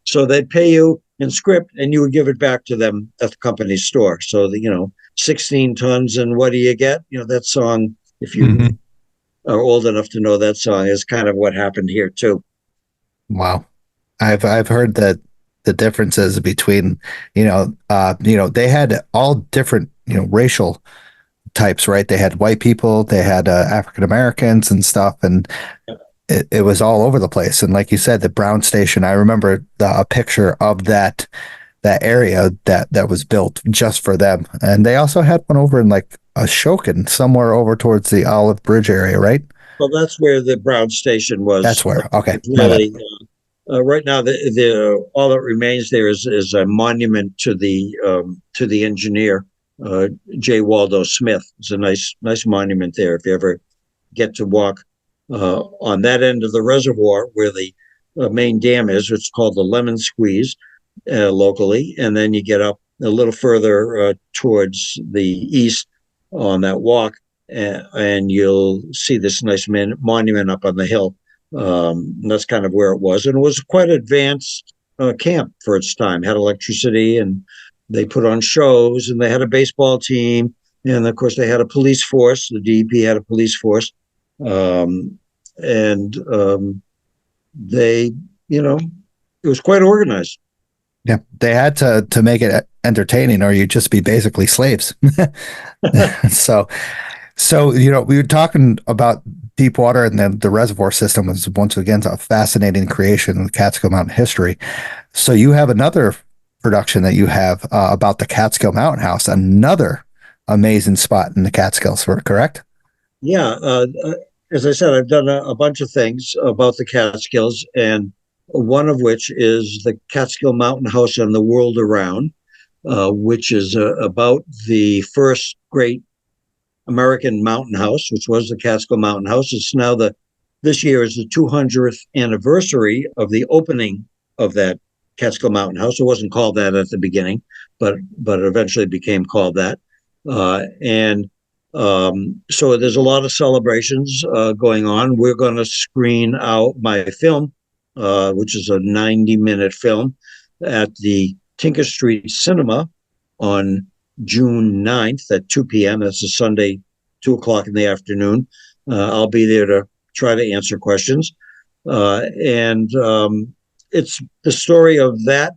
So they'd pay you in script, and you would give it back to them at the company's store. So 16 tons, and what do you get? That song, if you are old enough to know that song, is kind of what happened here too. Wow. I've heard that the differences between, they had all different, racial types, right? They had white people, they had African Americans and stuff, and it was all over the place. And like you said, the Brown Station, I remember a picture of that area that was built just for them. And they also had one over in like Ashokan, somewhere over towards the Olive Bridge area, right? Well, that's where the Brown Station was. That's where. Okay. Really, right now, the all that remains there is a monument to the engineer, J. Waldo Smith. It's a nice monument there. If you ever get to walk on that end of the reservoir where the main dam is, it's called the Lemon Squeeze locally, and then you get up a little further towards the east on that walk, and you'll see this nice monument up on the hill. That's kind of where it was, and it was quite advanced camp for its time. Had electricity, and they put on shows, and they had a baseball team, and of course they had a police force. The DEP had a police force, and they, it was quite organized. Yeah, they had to make it entertaining, or you'd just be basically slaves. So we were talking about deep water, and then the reservoir system was once again a fascinating creation in Catskill Mountain history. So you have another production that you have about the Catskill Mountain House, another amazing spot in the Catskills, correct? Yeah, as I said, I've done a bunch of things about the Catskills, and one of which is the Catskill Mountain House and the World Around, which is about the first great American mountain house, which was the Catskill Mountain House. It's now this year is the 200th anniversary of the opening of that Catskill Mountain House. It wasn't called that at the beginning, but it eventually became called that. So there's a lot of celebrations going on. We're going to screen out my film, which is a 90-minute film, at the Tinker Street Cinema on June 9th at 2 p.m. That's a Sunday, 2 o'clock in the afternoon. I'll be there to try to answer questions. It's the story of that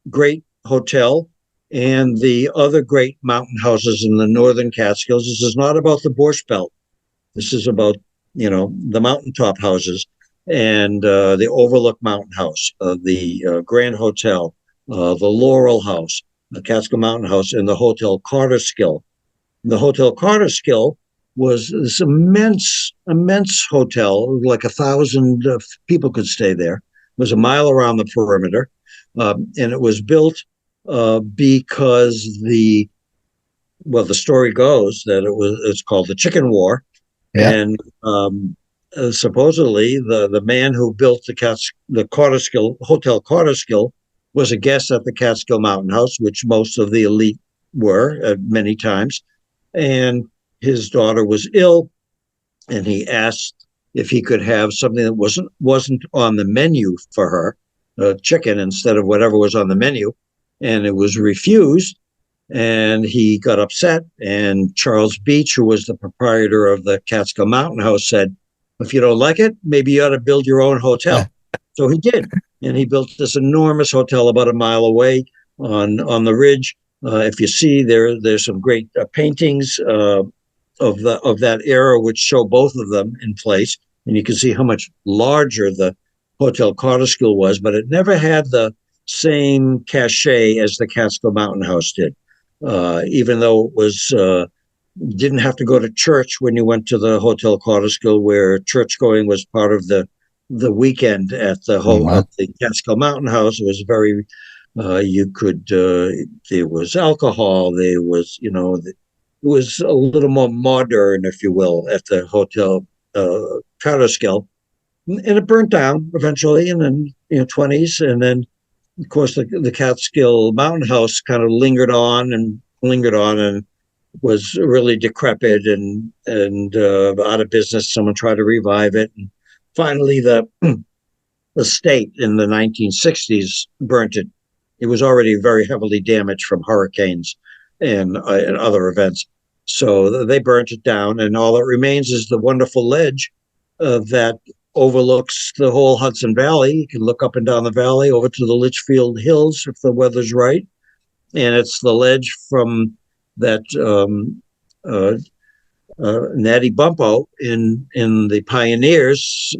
great hotel and the other great mountain houses in the northern Catskills. This is not about the Borscht Belt. This is about, the mountaintop houses and the Overlook Mountain House, the Grand Hotel, the Laurel House, the Catskill Mountain House, and the Hotel Carterskill. The Hotel Carterskill was this immense hotel, like 1,000 people could stay there. It was a mile around the perimeter, and it was built because the story goes that it's called the Chicken War, yeah. And supposedly the man who built the Carterskill Hotel Carterskill was a guest at the Catskill Mountain House, which most of the elite were many times, and his daughter was ill, and he asked if he could have something that wasn't on the menu for her, chicken instead of whatever was on the menu, and it was refused. And he got upset, and Charles Beach, who was the proprietor of the Catskill Mountain House, said, "If you don't like it, maybe you ought to build your own hotel." So he did, and he built this enormous hotel about a mile away on the ridge. If you see there's some great paintings of that era, which show both of them in place, and you can see how much larger the Hotel Carterskill was, but it never had the same cachet as the Catskill Mountain House did. Even though it was didn't have to go to church when you went to the Hotel Carterskill, where church going was part of the weekend at the at the Catskill Mountain House. It was very you could there was alcohol, there was it was a little more modern, if you will, at the Hotel Carterskill, and it burnt down eventually in the 20s, and then of course the Catskill Mountain House kind of lingered on and was really decrepit and out of business. Someone tried to revive it, and finally the state in the 1960s burnt it. It was already very heavily damaged from hurricanes and other events. So they burnt it down, and all that remains is the wonderful ledge that overlooks the whole Hudson Valley. You can look up and down the valley over to the Litchfield Hills if the weather's right. And it's the ledge from that Natty Bumppo in the Pioneers,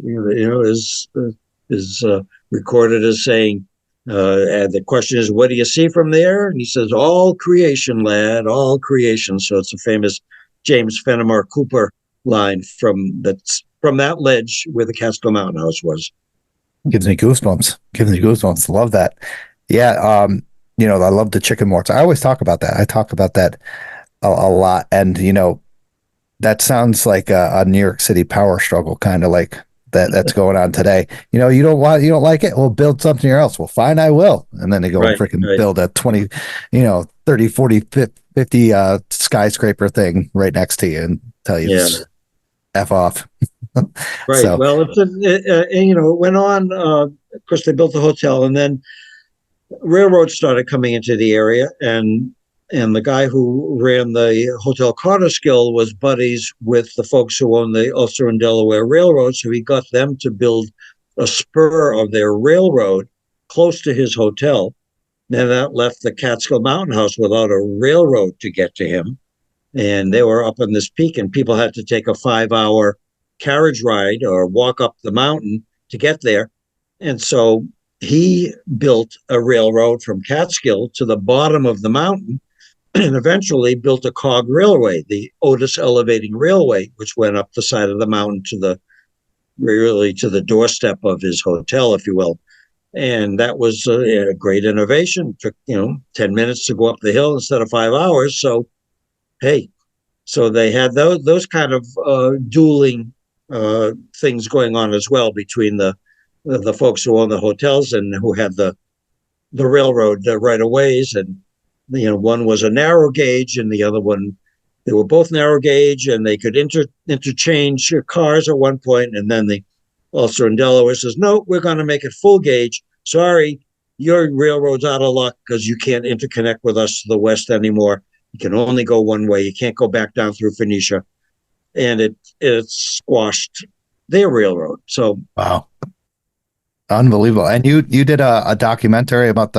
is recorded as saying, and the question is, what do you see from there? And he says, all creation, lad, all creation. So it's a famous James Fenimore Cooper line from that ledge where the Catskill Mountain House was. Gives me goosebumps. Gives me goosebumps. Love that. Yeah. I love the chicken morts. I always talk about that. I talk about that a lot. And, that sounds like a New York City power struggle, kind of like that's going on today. You don't like it? Well, build something else. Well, fine, I will. And then they go and freaking build a 20, 30, 40, 50 skyscraper thing right next to you and tell you, F off. Right. So, well, it went on. Of course, they built the hotel, and then railroads started coming into the area, and the guy who ran the Hotel Catskill was buddies with the folks who owned the Ulster and Delaware Railroad, so he got them to build a spur of their railroad close to his hotel. Then that left the Catskill Mountain House without a railroad to get to him, and they were up on this peak, and people had to take a 5-hour carriage ride or walk up the mountain to get there. And so he built a railroad from Catskill to the bottom of the mountain, and eventually built a cog railway, the Otis Elevating Railway, which went up the side of the mountain to the doorstep of his hotel, if you will. And that was a great innovation. It took 10 minutes to go up the hill instead of 5 hours. So, hey, so they had those kind of dueling things going on as well between the folks who own the hotels and who had the railroad right of ways. And one was a narrow gauge, and the other one, they were both narrow gauge, and they could interchange cars at one point. And then the Ulster and Delaware says, no, we're going to make it full gauge. Sorry, your railroad's out of luck because you can't interconnect with us to the west anymore. You can only go one way. You can't go back down through Phoenicia. And it squashed their railroad. So wow. Unbelievable. And you did a documentary about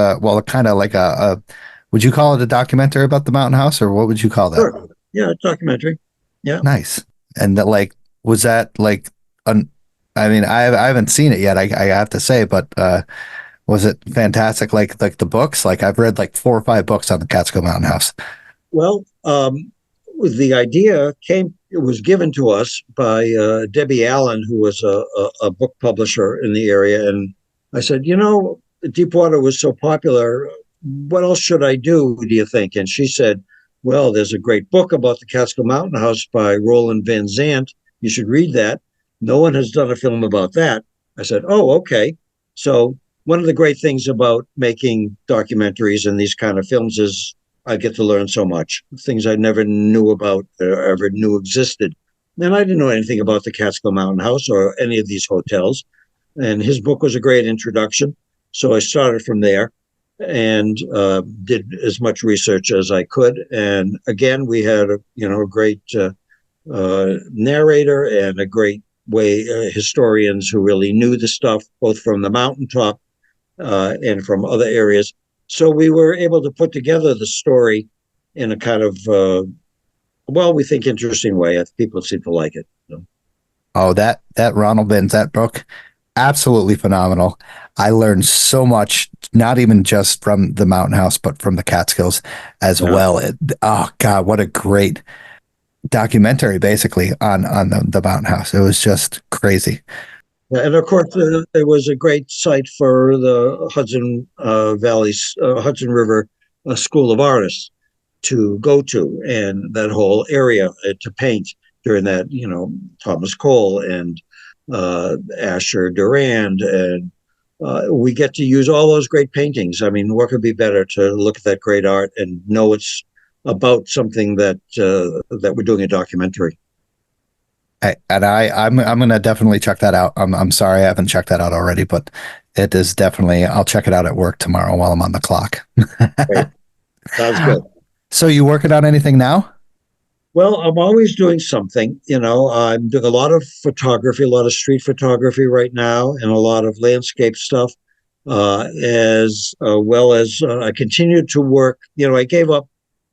kind of like a would you call it a documentary about the Mountain House, or what would you call that? Sure. Yeah, documentary. Yeah. Nice. And that was that I mean, I haven't seen it yet, I have to say, but was it fantastic? Like the books? I've read 4 or 5 books on the Catskill Mountain House. Well, the idea was given to us by Debbie Allen, who was a book publisher in the area. And I said, Deepwater was so popular. What else should I do you think? And she said, well, there's a great book about the Catskill Mountain House by Roland Van Zandt. You should read that. No one has done a film about that. I said, oh, okay. So one of the great things about making documentaries and these kind of films is I get to learn so much, things I never knew about or ever knew existed. And I didn't know anything about the Catskill Mountain House or any of these hotels. And his book was a great introduction. So I started from there and did as much research as I could. And again, we had a great narrator and a great historians who really knew the stuff, both from the mountaintop and from other areas. So we were able to put together the story in a kind of, we think interesting way. People seem to like it. So. Oh, that Ronald Van Zant book, absolutely phenomenal. I learned so much, not even just from the Mountain House, but from the Catskills as well. Oh God, what a great documentary, basically on the Mountain House. It was just crazy. And of course, there was a great site for the Hudson Hudson River School of Artists to go to, and that whole area to paint during that. Thomas Cole and Asher Durand, and we get to use all those great paintings. I mean, what could be better to look at that great art and know it's about something that we're doing a documentary. I'm going to definitely check that out. I'm sorry I haven't checked that out already, but it is definitely, I'll check it out at work tomorrow while I'm on the clock. Great. Sounds good. So you working on anything now? Well, I'm always doing something. I'm doing a lot of photography, a lot of street photography right now, and a lot of landscape stuff, as well as I continue to work.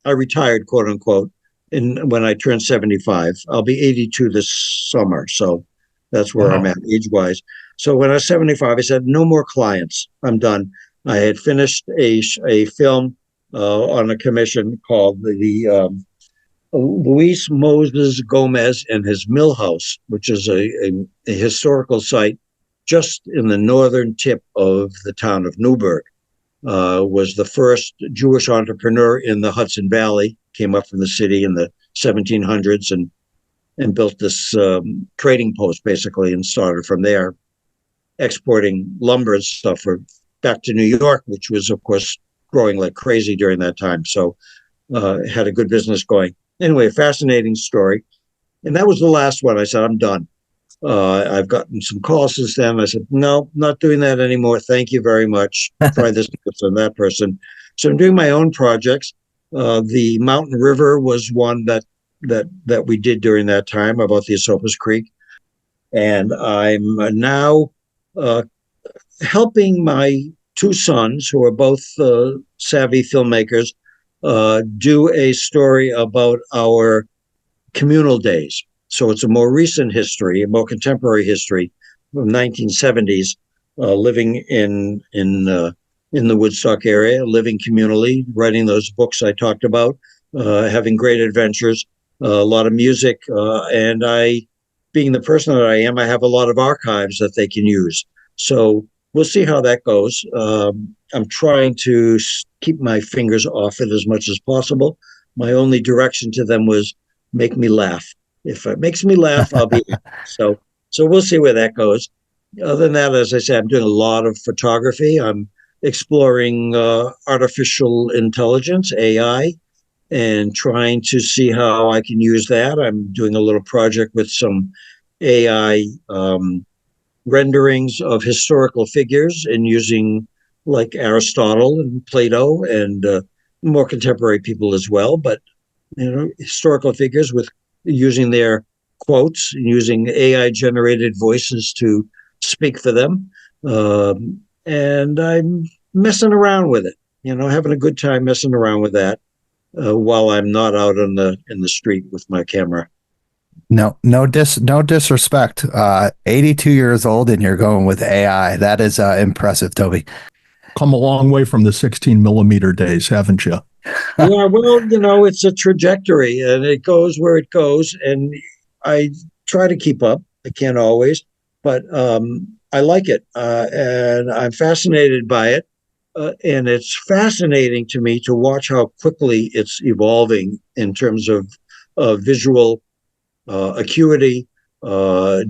I retired, quote unquote, when I turn 75. I'll be 82 this summer, so that's where I'm Wow. at age-wise. So when I was 75, I said, no more clients. I'm done. I had finished a film on a commission called the Luis Moses Gomez and his Mill House, which is a historical site just in the northern tip of the town of Newburgh. Was the first Jewish entrepreneur in the Hudson Valley, came up from the city in the 1700s and built this trading post basically and started from there exporting lumber and stuff back to New York, which was, of course, growing like crazy during that time. So had a good business going. Anyway, fascinating story. And that was the last one. I said, I'm done. I've gotten some calls since then. I said, no, not doing that anymore. Thank you very much. Try this person, that person. So I'm doing my own projects. The Mountain River was one that we did during that time about the Esopus Creek. And I'm now helping my two sons, who are both savvy filmmakers, do a story about our communal days. So it's a more recent history, a more contemporary history from 1970s, living in the Woodstock area, living communally, writing those books I talked about, having great adventures, a lot of music, and being the person that I am, I have a lot of archives that they can use. So we'll see how that goes. I'm trying to keep my fingers off it as much as possible. My only direction to them was make me laugh. If it makes me laugh, I'll be happy. So we'll see where that goes. Other than that, as I said, I'm doing a lot of photography. I'm exploring artificial intelligence, AI, and trying to see how I can use that. I'm doing a little project with some AI renderings of historical figures and using like Aristotle and Plato and more contemporary people as well, but historical figures with using their quotes, using AI generated voices to speak for them. And I'm messing around with it, having a good time messing around with that while I'm not out in the street with my camera. No disrespect. 82 years old and you're going with AI. That is impressive, Toby. Come a long way from the 16 millimeter days, haven't you? Yeah, well, it's a trajectory and it goes where it goes. And I try to keep up. I can't always, but I like it. And I'm fascinated by it. And it's fascinating to me to watch how quickly it's evolving in terms of visual acuity,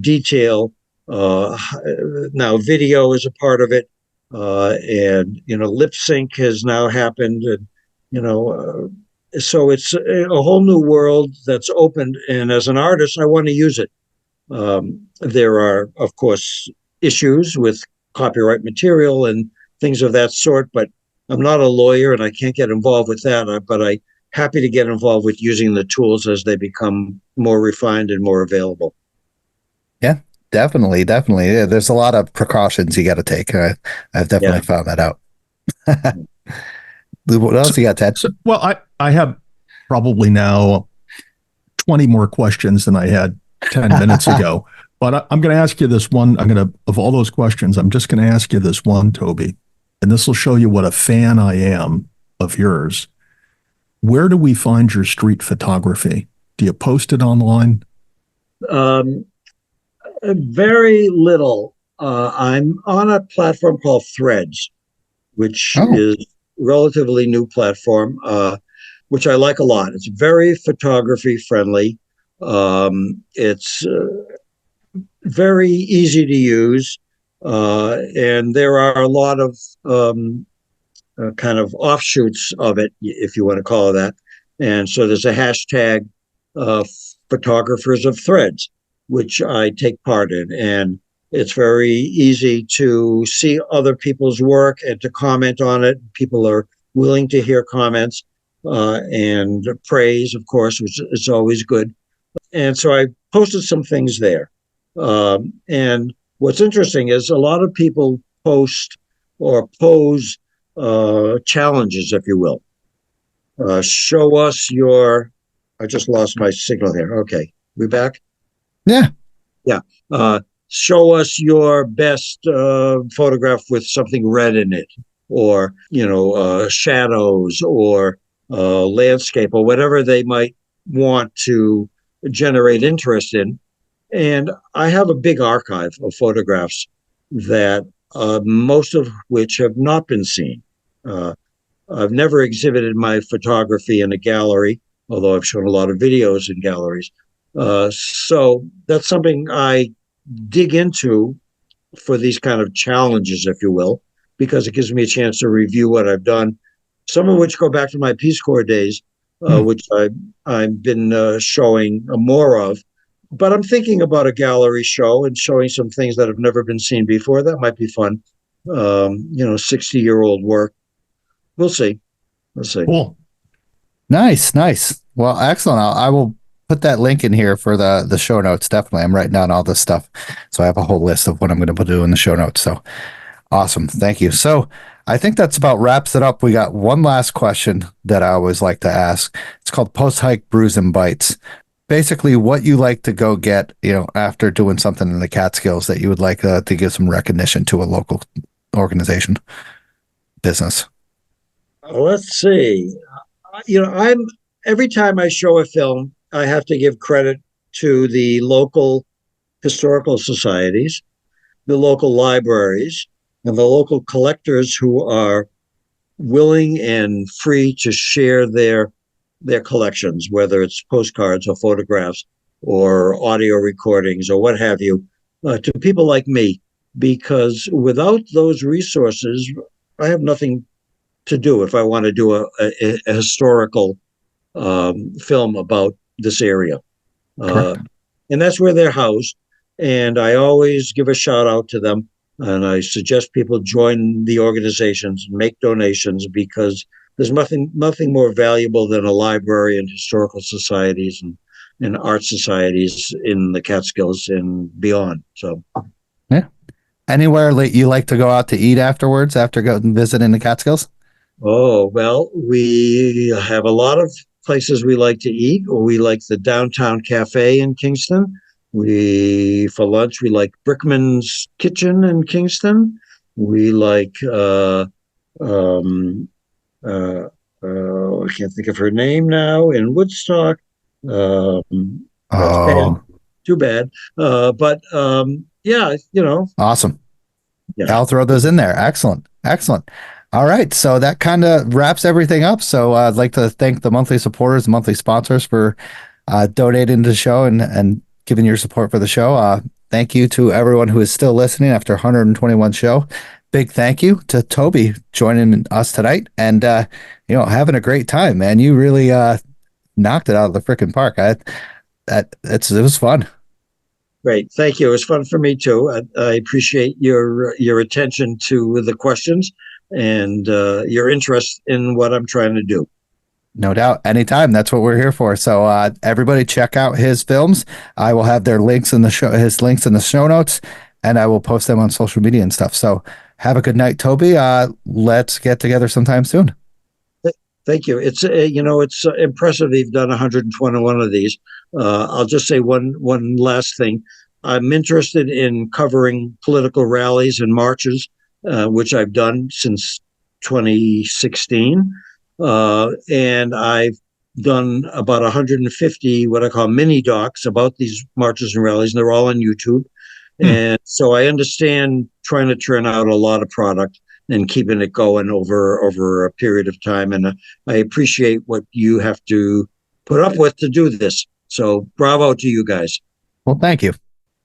detail. Now video is a part of it. And lip sync has now happened, and so it's a whole new world that's opened. And as an artist, I want to use it. There are, of course, issues with copyright material and things of that sort, but I'm not a lawyer and I can't get involved with that. But I'm happy to get involved with using the tools as they become more refined and more available. Yeah. Definitely. Yeah, there's a lot of precautions you got to take. I've definitely found that out. What else you got, Ted? Well, I have probably now 20 more questions than I had 10 minutes ago. But I'm going to ask you this one. Of all those questions, I'm just going to ask you this one, Toby. And this will show you what a fan I am of yours. Where do we find your street photography? Do you post it online? Very little. I'm on a platform called Threads, which is a relatively new platform, which I like a lot. It's very photography friendly. It's very easy to use. And there are a lot of kind of offshoots of it, if you want to call it that. And so there's a hashtag photographers of Threads, which I take part in. And it's very easy to see other people's work and to comment on it. People are willing to hear comments and praise, of course, which is always good. And so I posted some things there. And what's interesting is a lot of people post or pose challenges, if you will. Show us your I just lost my signal here. Okay, we back? Yeah. Yeah. Show us your best photograph with something red in it, or shadows, or landscape, or whatever they might want to generate interest in. And I have a big archive of photographs that most of which have not been seen. I've never exhibited my photography in a gallery, although I've shown a lot of videos in galleries. So that's something I dig into for these kind of challenges, if you will, because it gives me a chance to review what I've done, some of which go back to my Peace Corps days, which I've been showing more of. But I'm thinking about a gallery show and showing some things that have never been seen before. That might be fun. 60-year-old work. We'll see. We'll see. Cool. Nice. Well, excellent. I will put that link in here for the show notes. Definitely. I'm writing down all this stuff. So I have a whole list of what I'm going to do in the show notes. So awesome. Thank you. So I think that's about wraps it up. We got one last question that I always like to ask. It's called post-hike brews and bites. Basically what you like to go get, after doing something in the Catskills that you would like to give some recognition to a local organization, business. Let's see. Every time I show a film, I have to give credit to the local historical societies, the local libraries, and the local collectors who are willing and free to share their collections, whether it's postcards or photographs or audio recordings or what have you, to people like me, because without those resources, I have nothing to do if I want to do a historical film about this area. And that's where they're housed. And I always give a shout out to them. And I suggest people join the organizations and make donations, because there's nothing more valuable than a library and historical societies and art societies in the Catskills and beyond. So, yeah. Anywhere you like to go out to eat afterwards, after going visiting the Catskills? Oh, well, we have a lot of places we like to eat. We like the Downtown Cafe in Kingston. For lunch, we like Brickman's Kitchen in Kingston. We like, I can't think of her name now, in Woodstock. That's bad. Too bad. But yeah, Awesome. Yeah. I'll throw those in there. Excellent. All right. So that kind of wraps everything up. So I'd like to thank the monthly supporters, monthly sponsors for donating to the show and giving your support for the show. Thank you to everyone who is still listening after 121 show. Big thank you to Tobe joining us tonight and, having a great time, man. You really knocked it out of the freaking park. It was fun. Great. Thank you. It was fun for me too. I appreciate your attention to the questions and your interest in what I'm trying to do. No doubt. Anytime. That's what we're here for. So everybody check out his films. I will have his links in the show notes, and I will post them on social media and stuff. So have a good night, Tobe. Let's get together sometime soon. Thank you. It's it's impressive you've done 121 of these. I'll just say one last thing. I'm interested in covering political rallies and marches, which I've done since 2016. And I've done about 150 what I call mini docs about these marches and rallies, and they're all on YouTube. And so I understand trying to turn out a lot of product and keeping it going over a period of time. And I appreciate what you have to put up with to do this. So bravo to you guys. Well, thank you.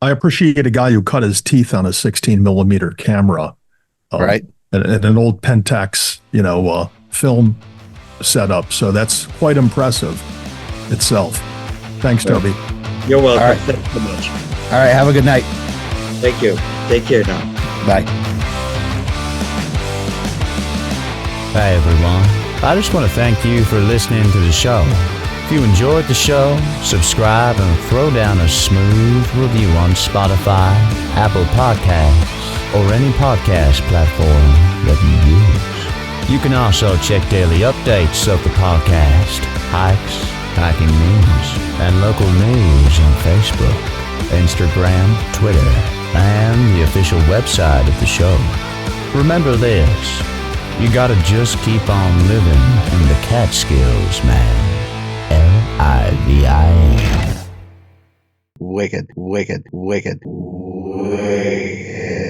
I appreciate a guy who cut his teeth on a 16 millimeter camera, right? And an old Pentax, film setup. So that's quite impressive itself. Thanks, Tobe. You're welcome. All right. Thanks so much. All right. Have a good night. Thank you. Take care now. Bye. Hey everyone, I just want to thank you for listening to the show. If you enjoyed the show, subscribe and throw down a smooth review on Spotify, Apple Podcasts, or any podcast platform that you use. You can also check daily updates of the podcast, hikes, backpacking news, and local news on Facebook, Instagram, Twitter, and the official website of the show. Remember this, you gotta just keep on living in the Catskills, man. Livin. Wicked, wicked, wicked, wicked.